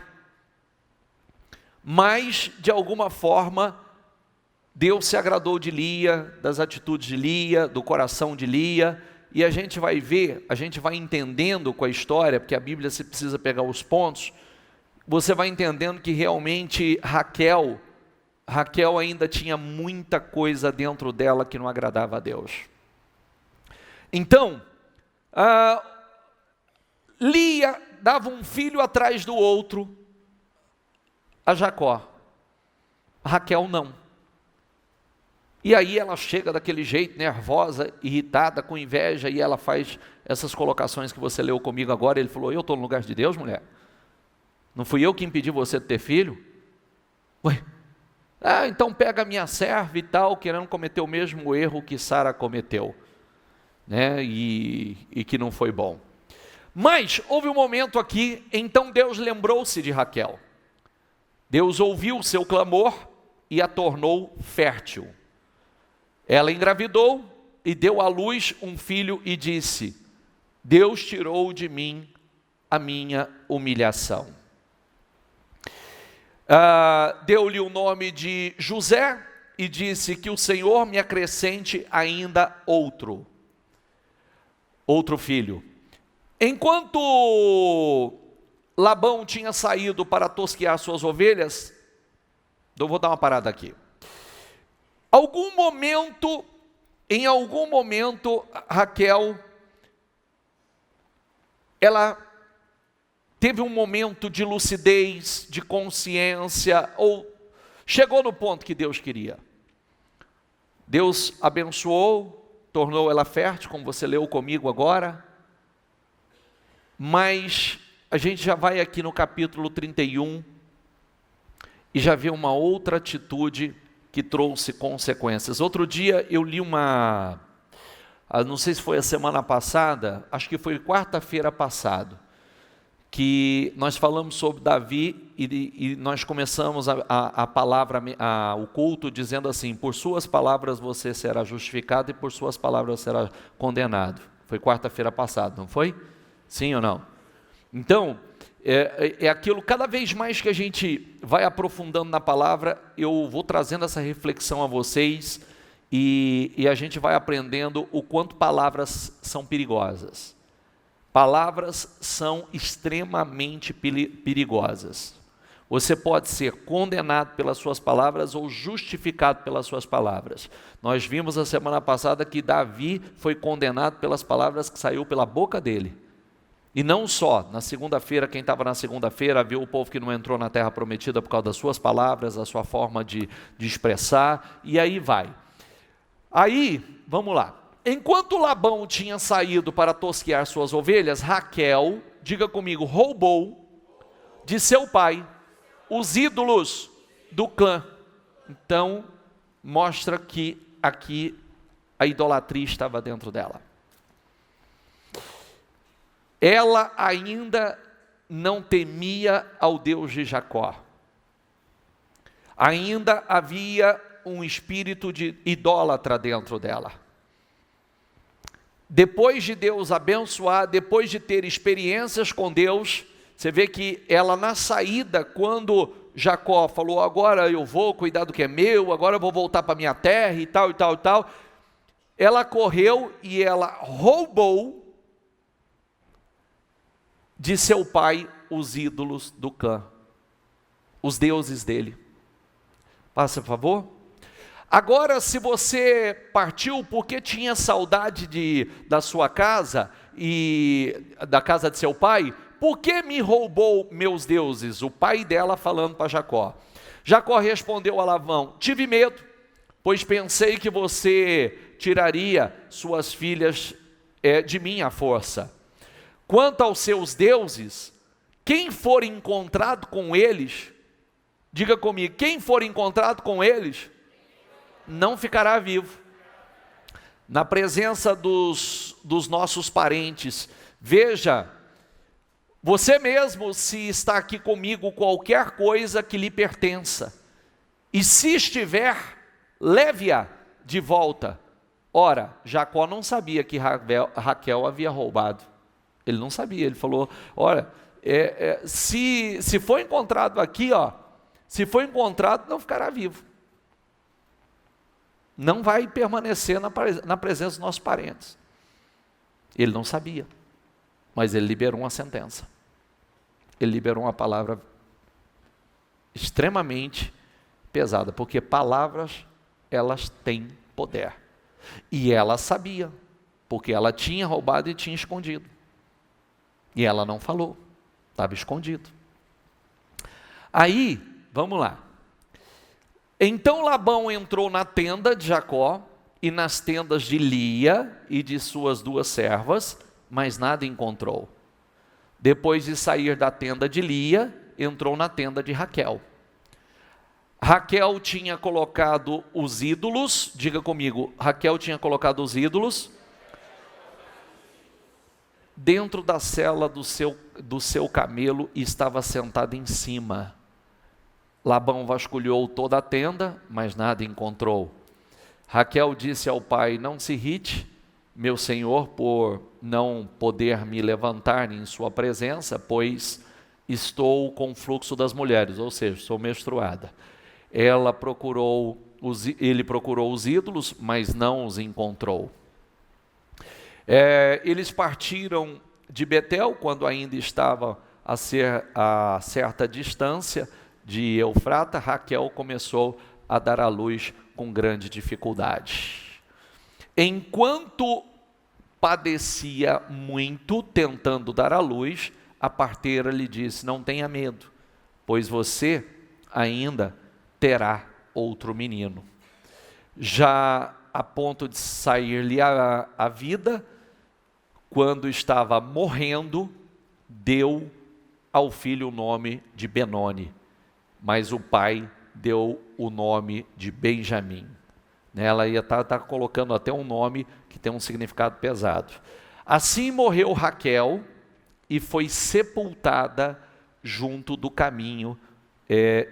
mas de alguma forma Deus se agradou de Lia, das atitudes de Lia, do coração de Lia, e a gente vai ver, a gente vai entendendo com a história, porque a Bíblia você precisa pegar os pontos, você vai entendendo que realmente Raquel ainda tinha muita coisa dentro dela que não agradava a Deus. Então, Lia dava um filho atrás do outro a Jacó, Raquel não. E aí ela chega daquele jeito, nervosa, irritada, com inveja, e ela faz essas colocações que você leu comigo agora. Ele falou: eu estou no lugar de Deus, mulher? Não fui eu que impedi você de ter filho? Ué, então pega a minha serva e tal, querendo cometer o mesmo erro que Sara cometeu, né? E que não foi bom. Mas houve um momento aqui, então Deus lembrou-se de Raquel. Deus ouviu o seu clamor e a tornou fértil. Ela engravidou e deu à luz um filho e disse: Deus tirou de mim a minha humilhação. Deu-lhe o nome de José e disse: que o Senhor me acrescente ainda outro filho. Enquanto Labão tinha saído para tosquear suas ovelhas, eu vou dar uma parada aqui. Em algum momento, Raquel, ela teve um momento de lucidez, de consciência, ou chegou no ponto que Deus queria. Deus abençoou, tornou ela fértil, como você leu comigo agora, mas a gente já vai aqui no capítulo 31 e já vê uma outra atitude que trouxe consequências. Outro dia eu li não sei se foi a semana passada, acho que foi quarta-feira passada, que nós falamos sobre Davi e nós começamos a palavra, o culto dizendo assim: por suas palavras você será justificado e por suas palavras será condenado. Foi quarta-feira passada, não foi? Sim ou não? Então, é aquilo, cada vez mais que a gente vai aprofundando na palavra, eu vou trazendo essa reflexão a vocês e a gente vai aprendendo o quanto palavras são perigosas. Palavras são extremamente perigosas. Você pode ser condenado pelas suas palavras ou justificado pelas suas palavras. Nós vimos a semana passada que Davi foi condenado pelas palavras que saiu pela boca dele. E não só, na segunda-feira, quem estava na segunda-feira viu o povo que não entrou na terra prometida por causa das suas palavras, a sua forma de expressar, e aí vai. Aí, vamos lá. enquanto Labão tinha saído para tosquear suas ovelhas, Raquel, diga comigo, roubou de seu pai os ídolos do clã. Então, mostra que aqui a idolatria estava dentro dela. Ela ainda não temia ao Deus de Jacó. Ainda havia um espírito de idólatra dentro dela. Depois de Deus abençoar, depois de ter experiências com Deus, você vê que ela na saída, quando Jacó falou, agora eu vou cuidar do que é meu, agora eu vou voltar para minha terra e tal, e tal, e tal, ela correu e ela roubou de seu pai os ídolos do clã, os deuses dele. Passa, por favor. Agora, se você partiu porque tinha saudade da sua casa e da casa de seu pai, por que me roubou meus deuses? O pai dela falando para Jacó. Jacó respondeu a Labão, tive medo, pois pensei que você tiraria suas filhas de mim à força. Quanto aos seus deuses, quem for encontrado com eles, diga comigo, quem for encontrado com eles, não ficará vivo. Na presença dos nossos parentes, veja, você mesmo, se está aqui comigo, qualquer coisa que lhe pertença, e se estiver, leve-a de volta. Ora, Jacó não sabia que Raquel havia roubado. Ele não sabia, ele falou, olha, se for encontrado aqui, se for encontrado, não ficará vivo. Não vai permanecer na presença dos nossos parentes. Ele não sabia, mas ele liberou uma sentença. Ele liberou uma palavra extremamente pesada, porque palavras, elas têm poder. E ela sabia, porque ela tinha roubado e tinha escondido. E ela não falou, estava escondido. Aí, vamos lá. Então Labão entrou na tenda de Jacó e nas tendas de Lia e de suas duas servas, mas nada encontrou. Depois de sair da tenda de Lia, entrou na tenda de Raquel. Raquel tinha colocado os ídolos, diga comigo, Raquel tinha colocado os ídolos dentro da sela do seu camelo e estava sentada em cima. Labão vasculhou toda a tenda, mas nada encontrou. Raquel disse ao pai, não se irrite, meu senhor, por não poder me levantar em sua presença, pois estou com o fluxo das mulheres, ou seja, sou menstruada. Ele procurou os ídolos, mas não os encontrou. Eles partiram de Betel, quando ainda estava a certa distância de Eufrata. Raquel começou a dar à luz com grande dificuldade. Enquanto padecia muito, tentando dar à luz, a parteira lhe disse, não tenha medo, pois você ainda terá outro menino. Já a ponto de sair-lhe a vida, quando estava morrendo, deu ao filho o nome de Benoni, mas o pai deu o nome de Benjamim. Ela ia estar colocando até um nome que tem um significado pesado. Assim morreu Raquel e foi sepultada junto do caminho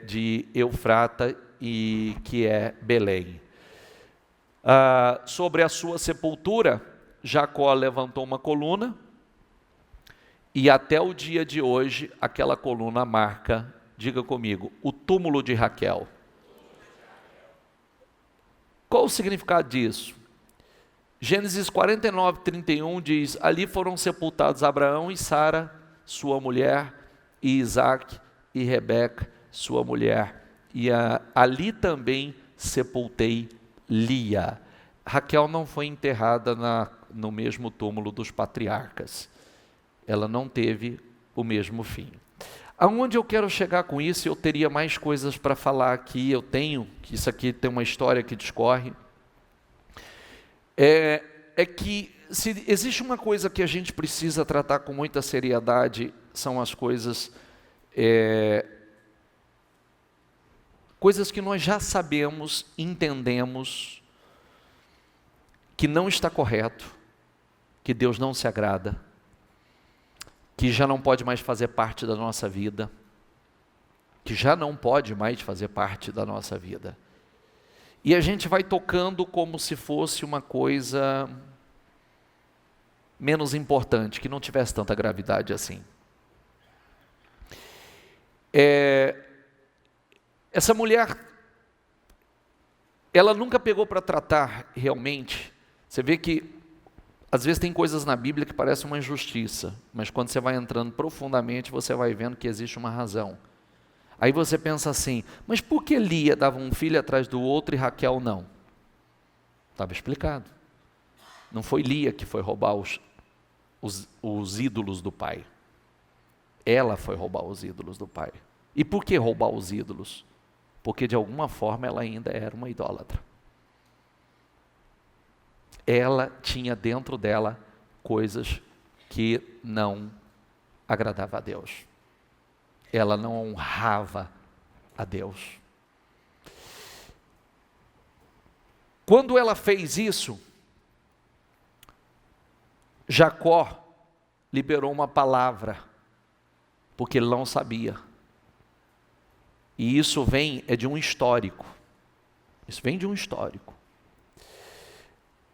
de Eufrata, e que é Belém. Sobre a sua sepultura, Jacó levantou uma coluna, e até o dia de hoje, aquela coluna marca, diga comigo, o túmulo de Raquel. Qual o significado disso? Gênesis 49, 31 diz, ali foram sepultados Abraão e Sara, sua mulher, e Isaac e Rebeca, sua mulher. E ali também sepultei Lia. Raquel não foi enterrada no mesmo túmulo dos patriarcas. Ela não teve o mesmo fim. Aonde eu quero chegar com isso, eu teria mais coisas para falar aqui, que isso aqui tem uma história que discorre. é que se existe uma coisa que a gente precisa tratar com muita seriedade, são as coisas que nós já sabemos, entendemos, que não está correto, que Deus não se agrada, que já não pode mais fazer parte da nossa vida, que já não pode mais fazer parte da nossa vida. E a gente vai tocando como se fosse uma coisa menos importante, que não tivesse tanta gravidade assim. Essa mulher, ela nunca pegou para tratar realmente. Você vê que às vezes tem coisas na Bíblia que parecem uma injustiça, mas quando você vai entrando profundamente, você vai vendo que existe uma razão. Aí você pensa assim, mas por que Lia dava um filho atrás do outro e Raquel não? Estava explicado. Não foi Lia que foi roubar os ídolos do pai. Ela foi roubar os ídolos do pai. E por que roubar os ídolos? Porque de alguma forma ela ainda era uma idólatra. Ela tinha dentro dela coisas que não agradavam a Deus. Ela não honrava a Deus. Quando ela fez isso, Jacó liberou uma palavra, porque ele não sabia. E isso vem de um histórico. Isso vem de um histórico.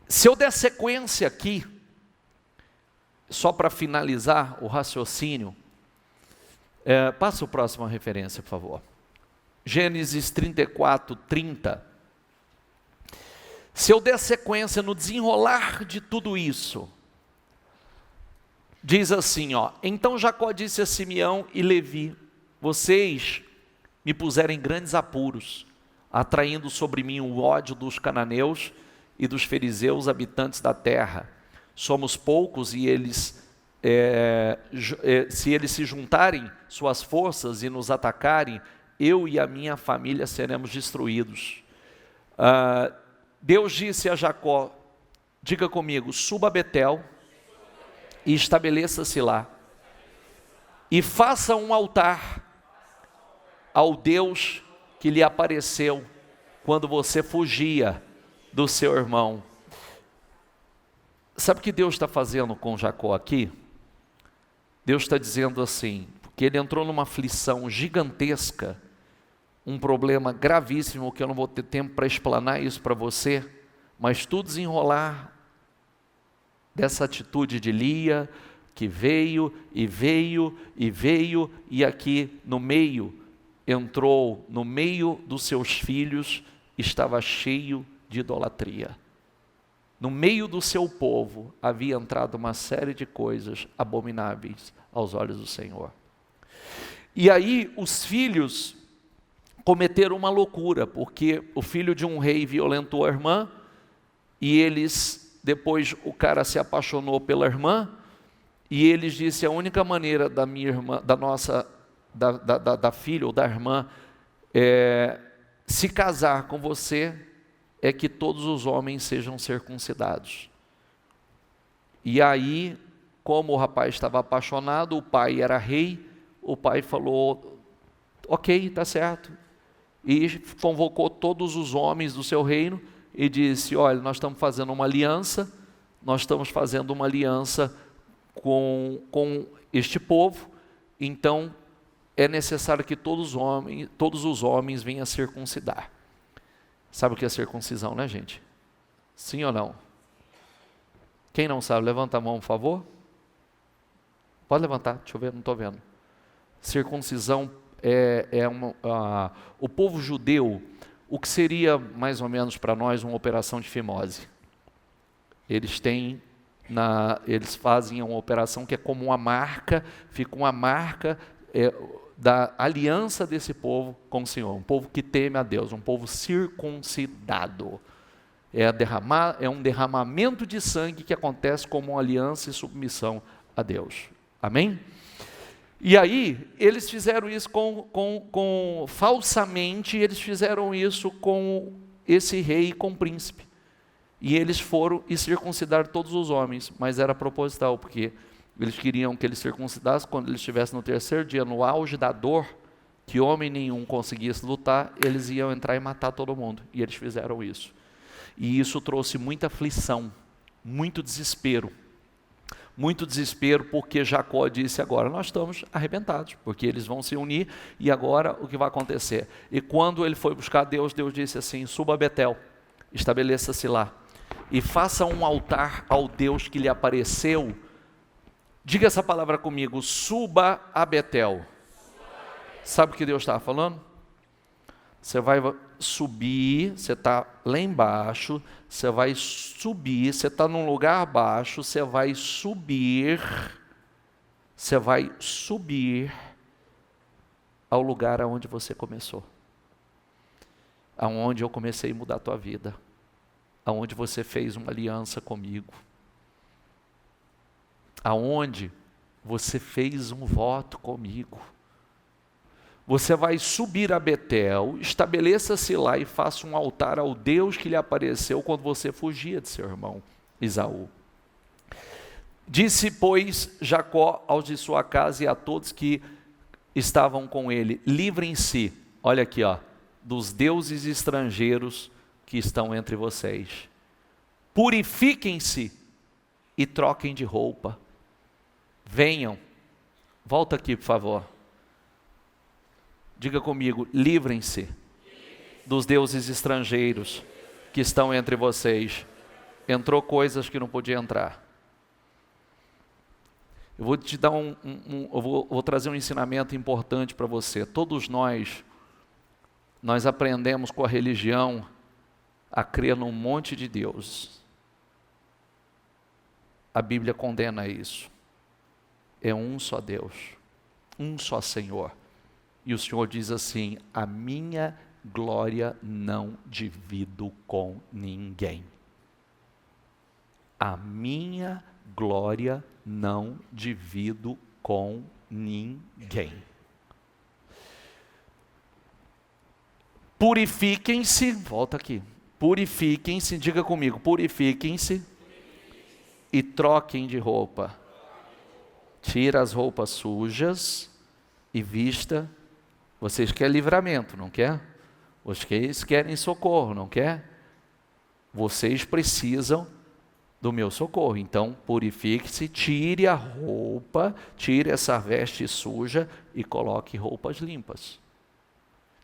Se eu der sequência aqui, só para finalizar o raciocínio, passa a próxima referência, por favor. Gênesis 34, 30. Se eu der sequência no desenrolar de tudo isso, diz assim, então Jacó disse a Simeão e Levi, vocês me puseram em grandes apuros, atraindo sobre mim o ódio dos cananeus e dos fariseus, habitantes da terra. Somos poucos e eles, se eles se juntarem suas forças e nos atacarem, eu e a minha família seremos destruídos. Deus disse a Jacó, diga comigo, suba a Betel e estabeleça-se lá, e faça um altar ao Deus que lhe apareceu quando você fugia do seu irmão. Sabe o que Deus está fazendo com Jacó aqui? Deus está dizendo assim, porque ele entrou numa aflição gigantesca, um problema gravíssimo, que eu não vou ter tempo para explanar isso para você, mas tudo desenrolar dessa atitude de Lia, que veio, e aqui no meio, entrou no meio dos seus filhos, estava cheio de idolatria. No meio do seu povo havia entrado uma série de coisas abomináveis aos olhos do Senhor. E aí os filhos cometeram uma loucura, porque o filho de um rei violentou a irmã, e depois o cara se apaixonou pela irmã, e eles disseram, a única maneira da minha irmã, da filha ou da irmã, se casar com você, é que todos os homens sejam circuncidados. E aí, como o rapaz estava apaixonado, o pai era rei, o pai falou, ok, está certo. E convocou todos os homens do seu reino e disse, olha, nós estamos fazendo uma aliança, com este povo, então é necessário que todos os homens venham a circuncidar. Sabe o que é circuncisão, né, gente? Sim ou não? Quem não sabe, levanta a mão, por favor. Pode levantar, deixa eu ver, não estou vendo. Circuncisão o povo judeu, o que seria mais ou menos para nós uma operação de fimose. Eles fazem uma operação que é como uma marca, fica uma marca da aliança desse povo com o Senhor, um povo que teme a Deus, um povo circuncidado. É um derramamento de sangue que acontece como uma aliança e submissão a Deus. Amém? E aí, eles fizeram isso falsamente, eles fizeram isso com esse rei e com o príncipe. E eles foram e circuncidaram todos os homens, mas era proposital, porque eles queriam que eles circuncidassem quando eles estivessem no terceiro dia, no auge da dor, que homem nenhum conseguisse lutar, eles iam entrar e matar todo mundo. E eles fizeram isso. E isso trouxe muita aflição, muito desespero. Muito desespero, porque Jacó disse agora, nós estamos arrebentados, porque eles vão se unir, e agora o que vai acontecer? E quando ele foi buscar Deus, Deus disse assim, suba a Betel, estabeleça-se lá, e faça um altar ao Deus que lhe apareceu. Diga essa palavra comigo, suba a Betel. Sabe o que Deus estava falando? Você vai subir, você está lá embaixo, você vai subir, você está num lugar baixo, você vai subir ao lugar aonde você começou. Aonde eu comecei a mudar a tua vida. Aonde você fez uma aliança comigo. Aonde você fez um voto comigo. Você vai subir a Betel, estabeleça-se lá e faça um altar ao Deus que lhe apareceu quando você fugia de seu irmão Esaú. Disse, pois, Jacó aos de sua casa e a todos que estavam com ele, livrem-se, olha aqui, ó, dos deuses estrangeiros que estão entre vocês. Purifiquem-se e troquem de roupa. Venham, volta aqui por favor. Diga comigo, livrem-se dos deuses estrangeiros que estão entre vocês. Entrou coisas que não podia entrar. Eu vou te dar vou trazer um ensinamento importante para você. Todos nós aprendemos com a religião a crer num monte de deuses. A Bíblia condena isso. É um só Deus, um só Senhor. E o Senhor diz assim, a minha glória não divido com ninguém. A minha glória não divido com ninguém. Purifiquem-se, volta aqui, purifiquem-se, diga comigo, purifiquem-se e troquem de roupa. Tira as roupas sujas e vista. Vocês querem livramento, não quer? Vocês querem socorro, não quer? Vocês precisam do meu socorro. Então, purifique-se, tire a roupa, tire essa veste suja e coloque roupas limpas.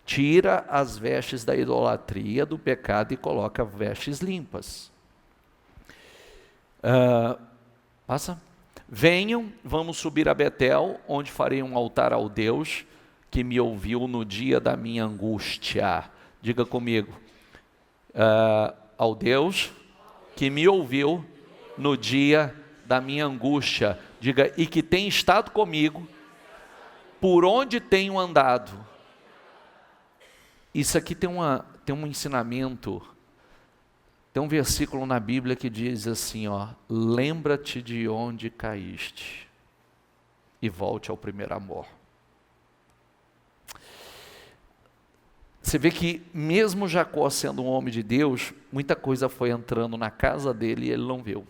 Tira as vestes da idolatria, do pecado e coloca vestes limpas. Passa. Venham, vamos subir a Betel, onde farei um altar ao Deus que me ouviu no dia da minha angústia. Diga comigo, ao Deus que me ouviu no dia da minha angústia. Diga, e que tem estado comigo por onde tenho andado. Isso aqui tem um ensinamento, tem um versículo na Bíblia que diz assim, ó, lembra-te de onde caíste e volte ao primeiro amor. Você vê que mesmo Jacó sendo um homem de Deus, muita coisa foi entrando na casa dele e ele não viu.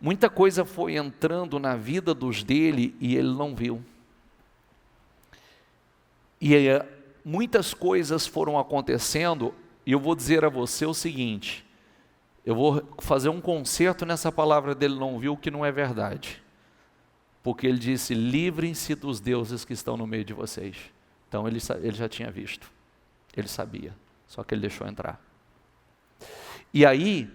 Muita coisa foi entrando na vida dos dele e ele não viu. E muitas coisas foram acontecendo, e eu vou dizer a você o seguinte, eu vou fazer um conserto nessa palavra dele não viu, que não é verdade. Porque ele disse, livrem-se dos deuses que estão no meio de vocês. Então ele já tinha visto, ele sabia, só que ele deixou entrar. E aí,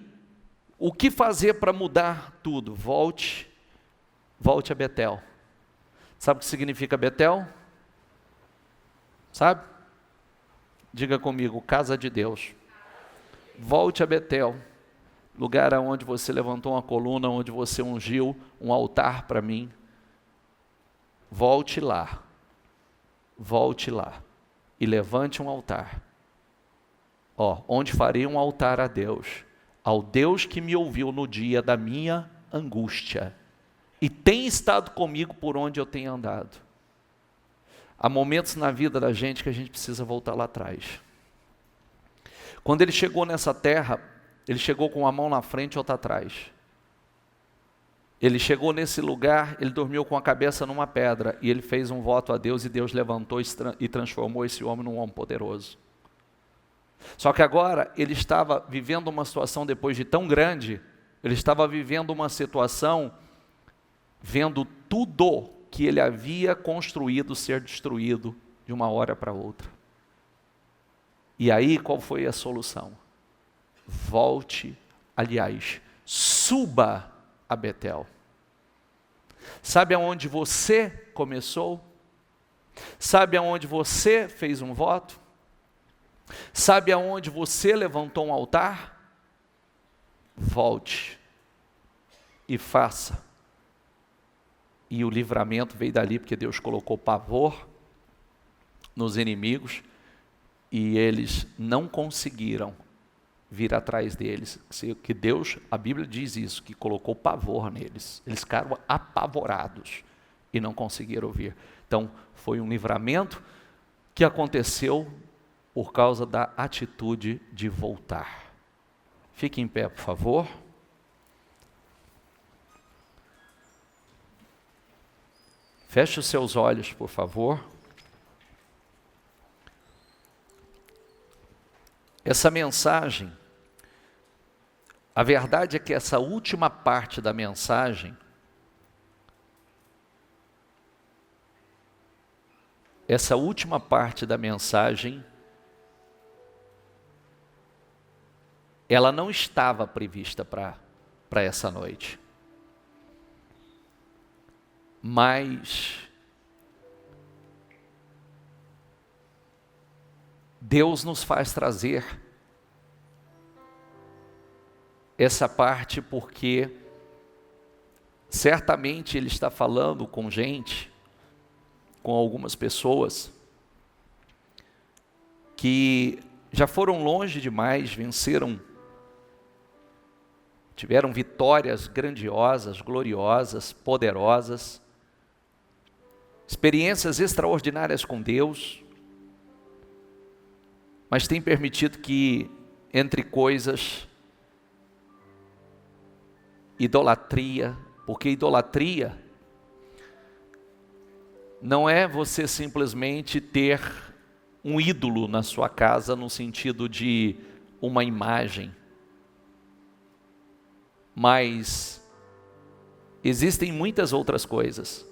o que fazer para mudar tudo? Volte a Betel. Sabe o que significa Betel? Sabe? Diga comigo, casa de Deus. Volte a Betel, lugar onde você levantou uma coluna, onde você ungiu um altar para mim. Volte lá e levante um altar. Onde farei um altar a Deus, ao Deus que me ouviu no dia da minha angústia e tem estado comigo por onde eu tenho andado. Há momentos na vida da gente que a gente precisa voltar lá atrás. Quando ele chegou nessa terra, Ele chegou com uma mão na frente e outra atrás. Ele chegou nesse lugar, ele dormiu com a cabeça numa pedra, e ele fez um voto a Deus, e Deus levantou e transformou esse homem num homem poderoso. Só que agora, ele estava vivendo uma situação depois de tão grande, ele estava vivendo uma situação, vendo tudo que ele havia construído ser destruído de uma hora para outra. E aí, qual foi a solução? Suba a Betel. Sabe aonde você começou? Sabe aonde você fez um voto? Sabe aonde você levantou um altar? Volte e faça. E o livramento veio dali, porque Deus colocou pavor nos inimigos, e eles não conseguiram vir atrás deles, que Deus, a Bíblia diz isso, que colocou pavor neles, eles ficaram apavorados e não conseguiram vir. Então foi um livramento que aconteceu por causa da atitude de voltar. Fique em pé, por favor. Feche os seus olhos, por favor. Essa mensagem, a verdade é que essa última parte da mensagem, ela não estava prevista para essa noite. Mas Deus nos faz trazer essa parte porque certamente Ele está falando com gente, com algumas pessoas que já foram longe demais, venceram, tiveram vitórias grandiosas, gloriosas, poderosas, experiências extraordinárias com Deus, mas tem permitido que entre coisas, idolatria, porque idolatria não é você simplesmente ter um ídolo na sua casa no sentido de uma imagem, mas existem muitas outras coisas,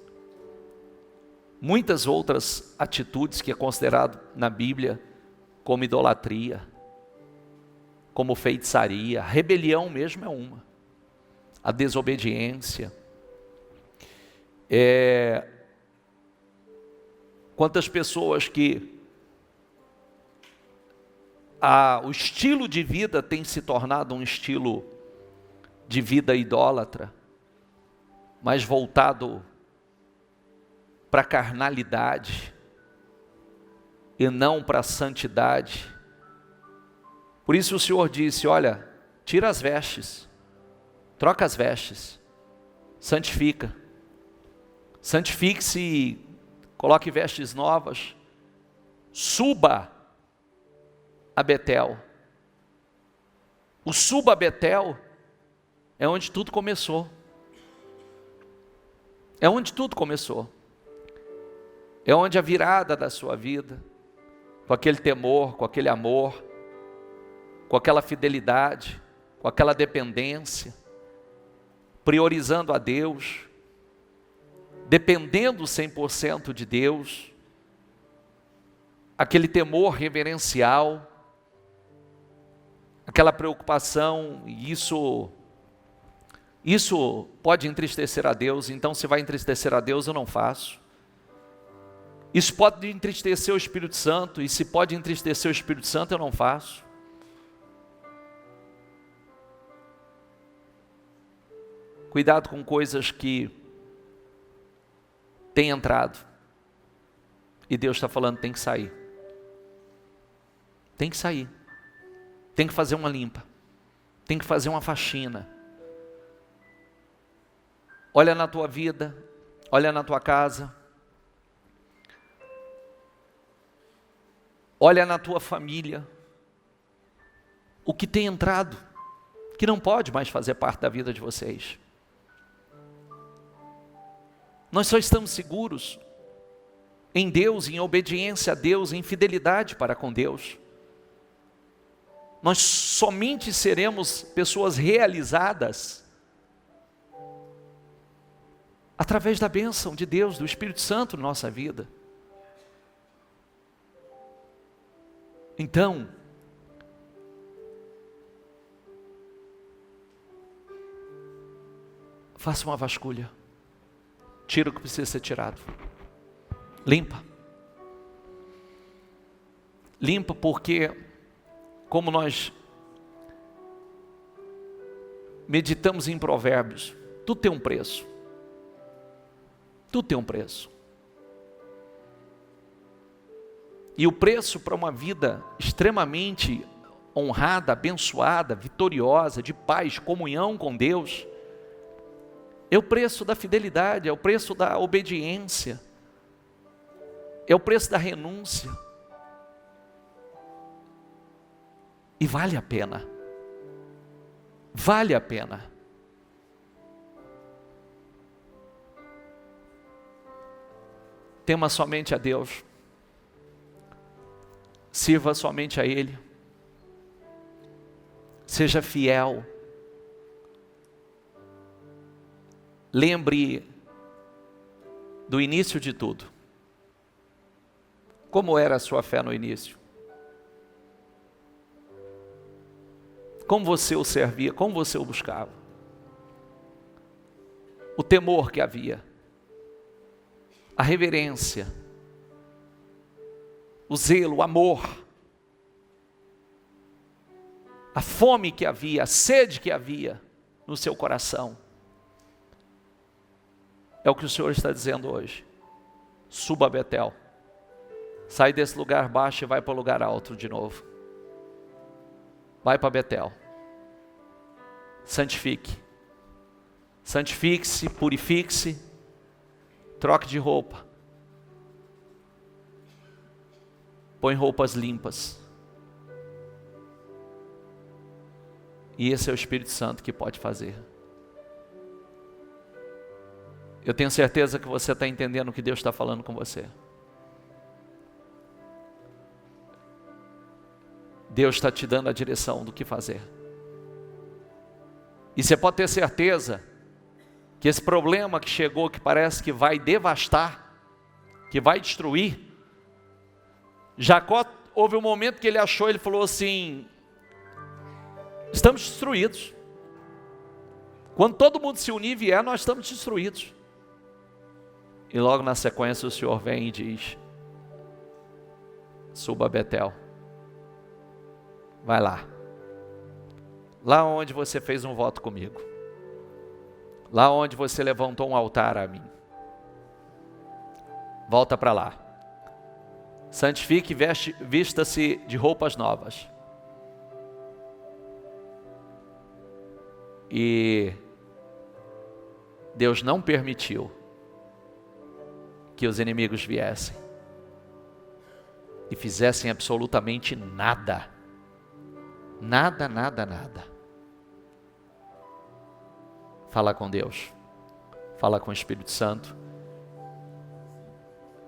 muitas outras atitudes que é considerado na Bíblia como idolatria, como feitiçaria, rebelião mesmo é uma, a desobediência. Quantas pessoas que o estilo de vida tem se tornado um estilo de vida idólatra, mas voltado para a carnalidade e não para a santidade. Por isso o Senhor disse, olha, tira as vestes, troca as vestes, santifique-se e coloque vestes novas, suba a Betel. O suba a Betel é onde tudo começou. É onde tudo começou. É onde a virada da sua vida, com aquele temor, com aquele amor, com aquela fidelidade, com aquela dependência, priorizando a Deus, dependendo 100% de Deus, aquele temor reverencial, aquela preocupação, e isso pode entristecer a Deus, então se vai entristecer a Deus eu não faço. Isso pode entristecer o Espírito Santo, e se pode entristecer o Espírito Santo eu não faço. Cuidado com coisas que têm entrado, e Deus está falando, tem que sair. Tem que sair. Tem que fazer uma limpa. Tem que fazer uma faxina. Olha na tua vida, olha na tua casa, olha na tua família, o que tem entrado, que não pode mais fazer parte da vida de vocês. Nós só estamos seguros em Deus, em obediência a Deus, em fidelidade para com Deus. Nós somente seremos pessoas realizadas através da bênção de Deus, do Espírito Santo na nossa vida. Então, faça uma vasculha, tira o que precisa ser tirado, limpa, porque, como nós meditamos em Provérbios, tudo tem um preço, tudo tem um preço, e o preço para uma vida extremamente honrada, abençoada, vitoriosa, de paz, comunhão com Deus, é o preço da fidelidade, é o preço da obediência, é o preço da renúncia. E vale a pena. Vale a pena. Tema somente a Deus. Sirva somente a Ele. Seja fiel. Lembre do início de tudo. Como era a sua fé no início? Como você o servia? Como você o buscava? O temor que havia, a reverência, o zelo, o amor, a fome que havia, a sede que havia no seu coração. É o que o Senhor está dizendo hoje. Suba a Betel. Sai desse lugar baixo e vai para o lugar alto de novo. Vai para Betel. Santifique. Santifique-se, purifique-se. Troque de roupa. Põe roupas limpas. E esse é o Espírito Santo que pode fazer. Eu tenho certeza que você está entendendo o que Deus está falando com você. Deus está te dando a direção do que fazer. E você pode ter certeza que esse problema que chegou, que parece que vai devastar, que vai destruir, Jacó, houve um momento que ele achou, ele falou assim: estamos destruídos. Quando todo mundo se unir e vier, nós estamos destruídos. E logo na sequência o Senhor vem e diz: suba a Betel. Vai lá. Lá onde você fez um voto comigo. Lá onde você levantou um altar a mim. Volta para lá. Santifique e vista-se de roupas novas. E Deus não permitiu que os inimigos viessem e fizessem absolutamente nada. Nada, nada, nada. Fala com Deus. Fala com o Espírito Santo.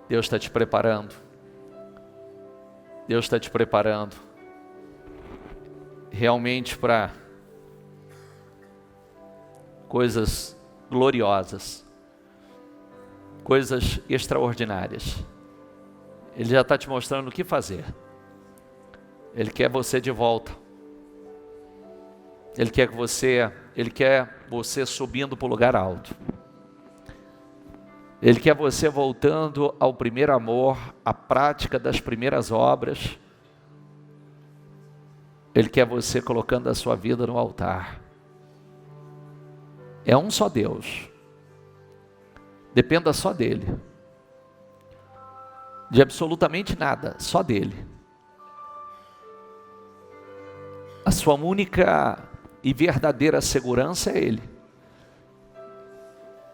Deus está te preparando. Deus está te preparando realmente para coisas gloriosas, coisas extraordinárias. Ele já está te mostrando o que fazer. Ele quer você de volta. Ele quer você subindo para o lugar alto. Ele quer você voltando ao primeiro amor, à prática das primeiras obras. Ele quer você colocando a sua vida no altar. É um só Deus. Dependa só dele. De absolutamente nada, só dele. A sua única e verdadeira segurança é Ele.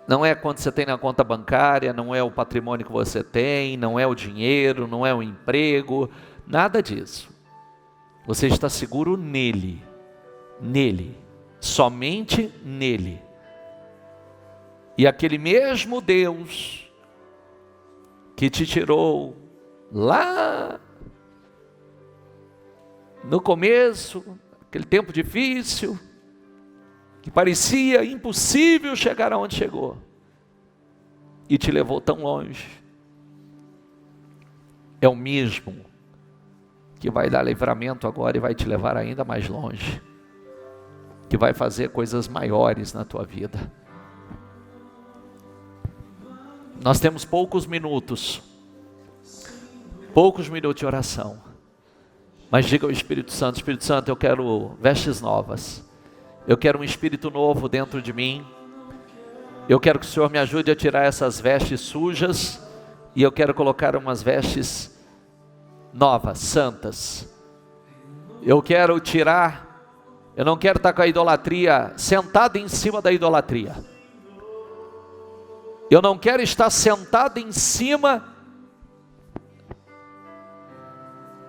Não é quanto você tem na conta bancária, não é o patrimônio que você tem, não é o dinheiro, não é o emprego, nada disso. Você está seguro nele, nele, somente nele. E aquele mesmo Deus que te tirou lá no começo, aquele tempo difícil, que parecia impossível chegar aonde chegou, e te levou tão longe, é o mesmo que vai dar livramento agora e vai te levar ainda mais longe, que vai fazer coisas maiores na tua vida. Nós temos poucos minutos de oração, mas diga ao Espírito Santo: eu quero vestes novas, eu quero um espírito novo dentro de mim, eu quero que o Senhor me ajude a tirar essas vestes sujas, e eu quero colocar umas vestes novas, santas. Eu quero tirar, eu não quero estar com a idolatria, sentado em cima da idolatria. Eu não quero estar sentado em cima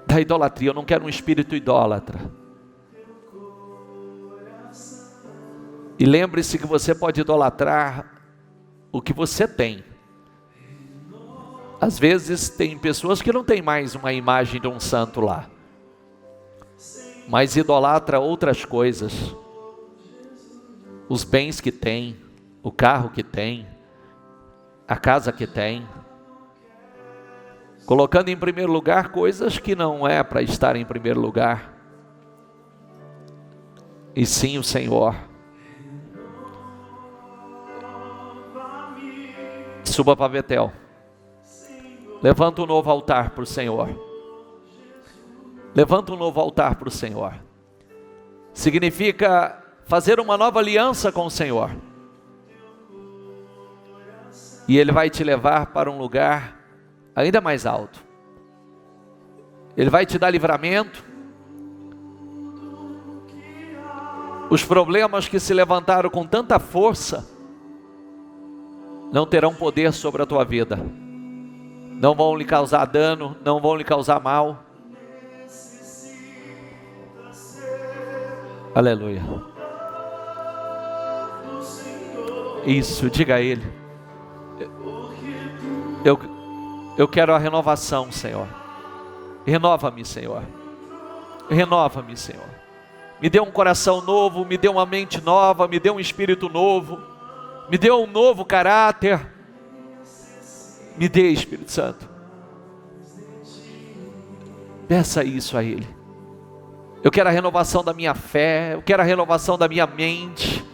da idolatria, eu não quero um espírito idólatra. E lembre-se que você pode idolatrar o que você tem. Às vezes tem pessoas que não tem mais uma imagem de um santo lá, mas idolatra outras coisas, os bens que tem, o carro que tem, a casa que tem, colocando em primeiro lugar coisas que não é para estar em primeiro lugar, e sim o Senhor. Suba para Betel, levanta um novo altar para o Senhor, levanta um novo altar para o Senhor, significa fazer uma nova aliança com o Senhor, e Ele vai te levar para um lugar ainda mais alto, Ele vai te dar livramento. Os problemas que se levantaram com tanta força não terão poder sobre a tua vida, não vão lhe causar dano, não vão lhe causar mal. Aleluia. Isso, diga a Ele: eu quero a renovação, Senhor. Renova-me, Senhor. Renova-me, Senhor. Me dê um coração novo, me dê uma mente nova, me dê um espírito novo, me dê um novo caráter. Me dê, Espírito Santo. Peça isso a Ele. Eu quero a renovação da minha fé, eu quero a renovação da minha mente,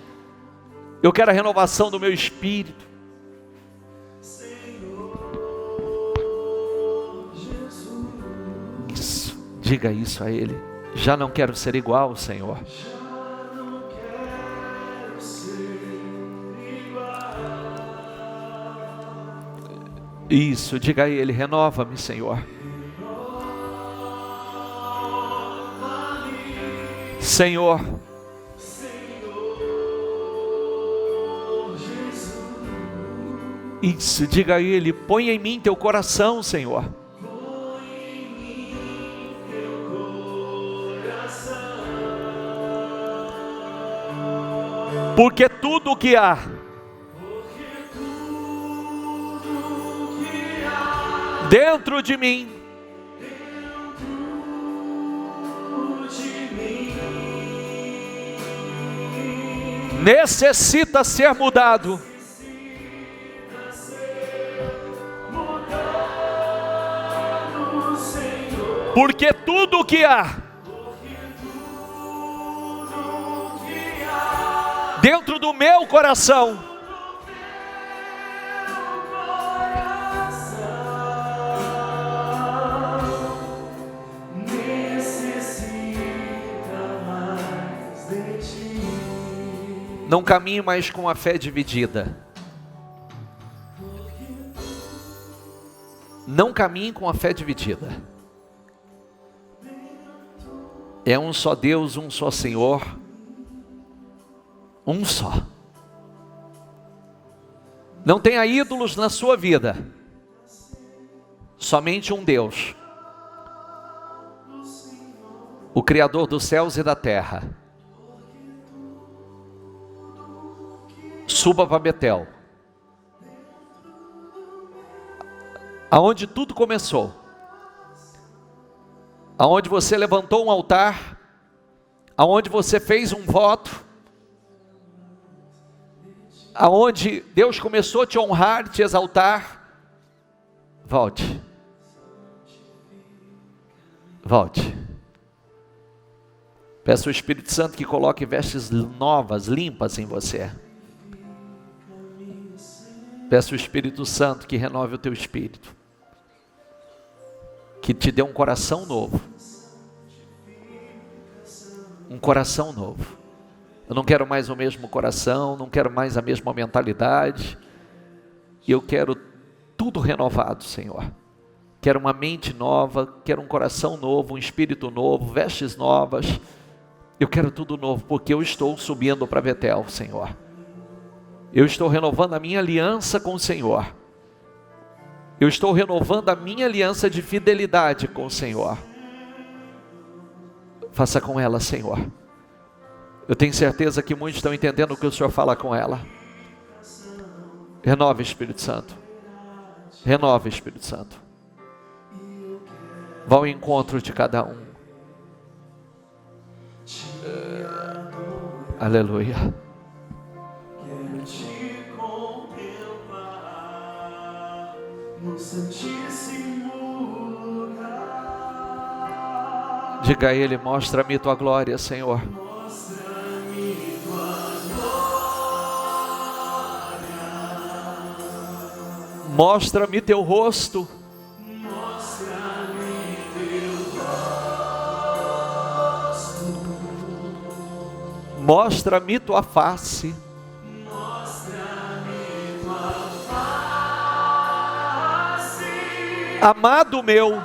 eu quero a renovação do meu espírito. Diga isso a Ele: já não quero ser igual, Senhor. Isso, diga a Ele: renova-me, Senhor. Senhor, isso, diga a Ele: põe em mim teu coração, Senhor. Porque tudo o que há dentro de mim necessita ser mudado. Porque tudo o que há dentro do meu coração não caminhe mais com a fé dividida. Não caminhe com a fé dividida. É um só Deus, um só Senhor, um só. Não tenha ídolos na sua vida. Somente um Deus, o Criador dos céus e da terra. Suba para Betel, aonde tudo começou, aonde você levantou um altar, aonde você fez um voto, aonde Deus começou a te honrar, te exaltar. Volte, volte. Peça ao Espírito Santo que coloque vestes novas, limpas em você. Peça ao Espírito Santo que renove o teu espírito, que te dê um coração novo. Um coração novo. Eu não quero mais o mesmo coração, não quero mais a mesma mentalidade. Eu quero tudo renovado, Senhor. Quero uma mente nova, quero um coração novo, um espírito novo, vestes novas. Eu quero tudo novo, porque eu estou subindo para Betel, Senhor. Eu estou renovando a minha aliança com o Senhor. Eu estou renovando a minha aliança de fidelidade com o Senhor. Faça com ela, Senhor. Eu tenho certeza que muitos estão entendendo o que o Senhor fala com ela. Renove, Espírito Santo. Renove, Espírito Santo. Vá ao encontro de cada um. Aleluia. Quero te contemplar no Santíssimo lugar. Diga a Ele: mostra-me tua glória, Senhor. Mostra-me tua glória. Mostra-me teu rosto. Mostra-me teu rosto. Mostra-me tua face. Mostra-me tua face. Amado meu.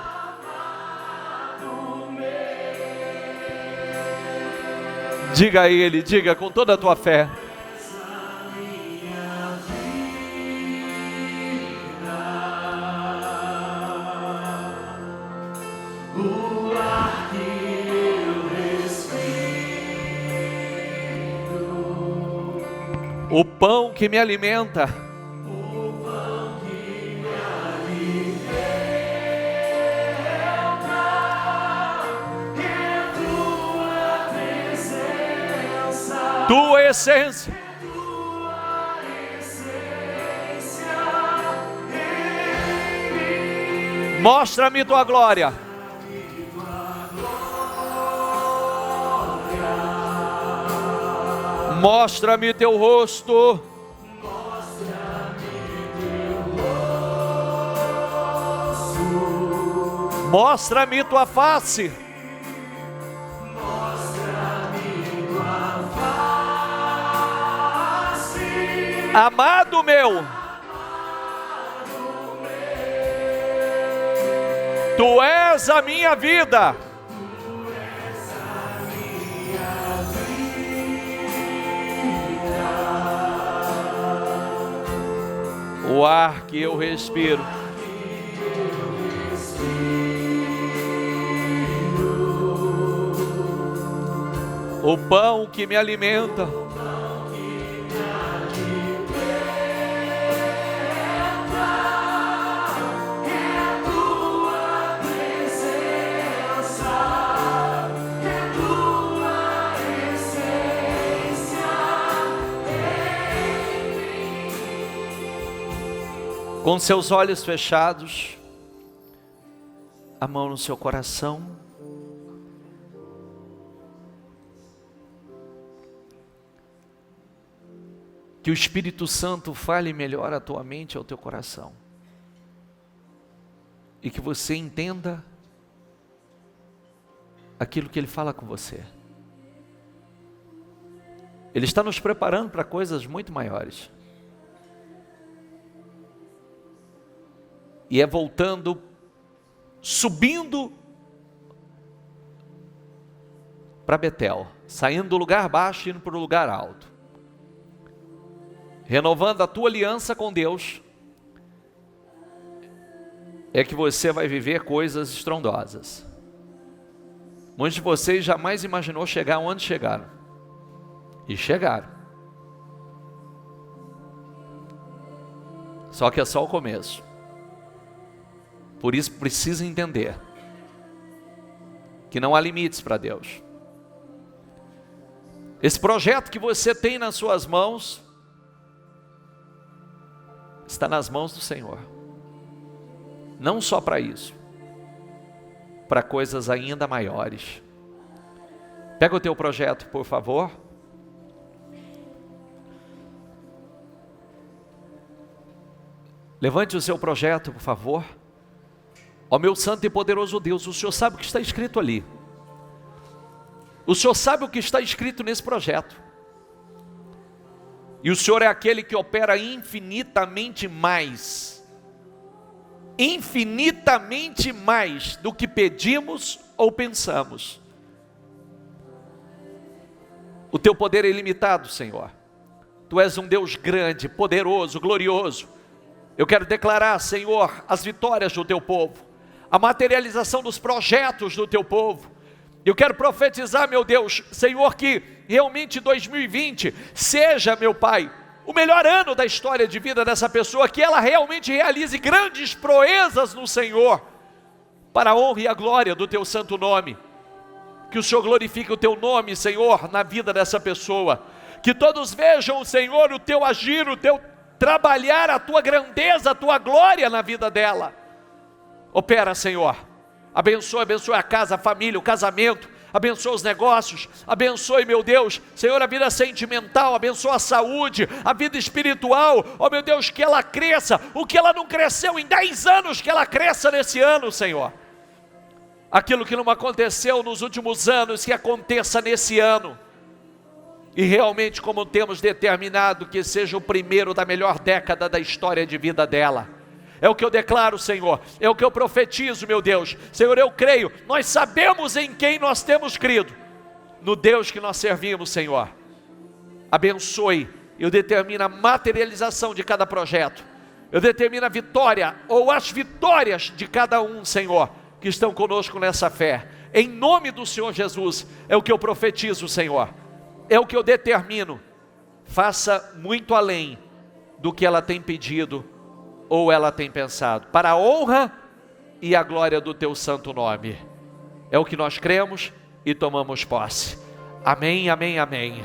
Diga a Ele, diga com toda a tua fé. O ar que eu respiro, O pão que me alimenta. o pão que me alimenta, é tua presença, Tua essência. tua essência em mim. Mostra-me tua glória. Mostra-me teu rosto. Mostra-me tua face. Amado meu. Tu és a minha vida. O ar que eu respiro. O pão que me alimenta. Com seus olhos fechados, a mão no seu coração. Que o Espírito Santo fale melhor a tua mente e ao teu coração. E que você entenda aquilo que Ele fala com você. Ele está nos preparando para coisas muito maiores. E é voltando, subindo para Betel, saindo do lugar baixo e indo para o lugar alto. Renovando a tua aliança com Deus, é que você vai viver coisas estrondosas. Muitos de vocês jamais imaginou chegar onde chegaram. E chegaram. Só que é só o começo. Por isso precisa entender que não há limites para Deus. Esse projeto que você tem nas suas mãos está nas mãos do Senhor. Não só para isso, para coisas ainda maiores. Pega o teu projeto, por favor. Levante o seu projeto, por favor. Ó meu santo e poderoso Deus, o Senhor sabe o que está escrito ali. O Senhor sabe o que está escrito nesse projeto. E o Senhor é aquele que opera infinitamente mais do que pedimos ou pensamos. O teu poder é ilimitado, Senhor. Tu és um Deus grande, poderoso, glorioso. Eu quero declarar, Senhor, as vitórias do teu povo, a materialização dos projetos do teu povo. Eu quero profetizar, meu Deus, Senhor, que realmente 2020 seja, meu Pai, o melhor ano da história de vida dessa pessoa, que ela realmente realize grandes proezas no Senhor, para a honra e a glória do teu santo nome. Que o Senhor glorifique o teu nome, Senhor, na vida dessa pessoa. Que todos vejam, Senhor, o teu agir, o teu trabalhar, a tua grandeza, a tua glória na vida dela. Opera, Senhor. Abençoe a casa, a família, o casamento. Abençoe os negócios. Abençoe, meu Deus, Senhor, a vida sentimental. Abençoe a saúde, a vida espiritual. Oh, meu Deus, que ela cresça. O que ela não cresceu em 10 anos, que ela cresça nesse ano, Senhor. Aquilo que não aconteceu nos últimos anos, que aconteça nesse ano. E realmente, como temos determinado, que seja o primeiro da melhor década da história de vida dela. É o que eu declaro, Senhor, é o que eu profetizo, meu Deus. Senhor, eu creio, nós sabemos em quem nós temos crido, no Deus que nós servimos, Senhor. Abençoe, eu determino a materialização de cada projeto, eu determino a vitória, ou as vitórias de cada um, Senhor, que estão conosco nessa fé. Em nome do Senhor Jesus, é o que eu profetizo, Senhor, é o que eu determino. Faça muito além do que ela tem pedido, ou ela tem pensado, para a honra e a glória do teu santo nome. É o que nós cremos e tomamos posse. Amém, amém, amém.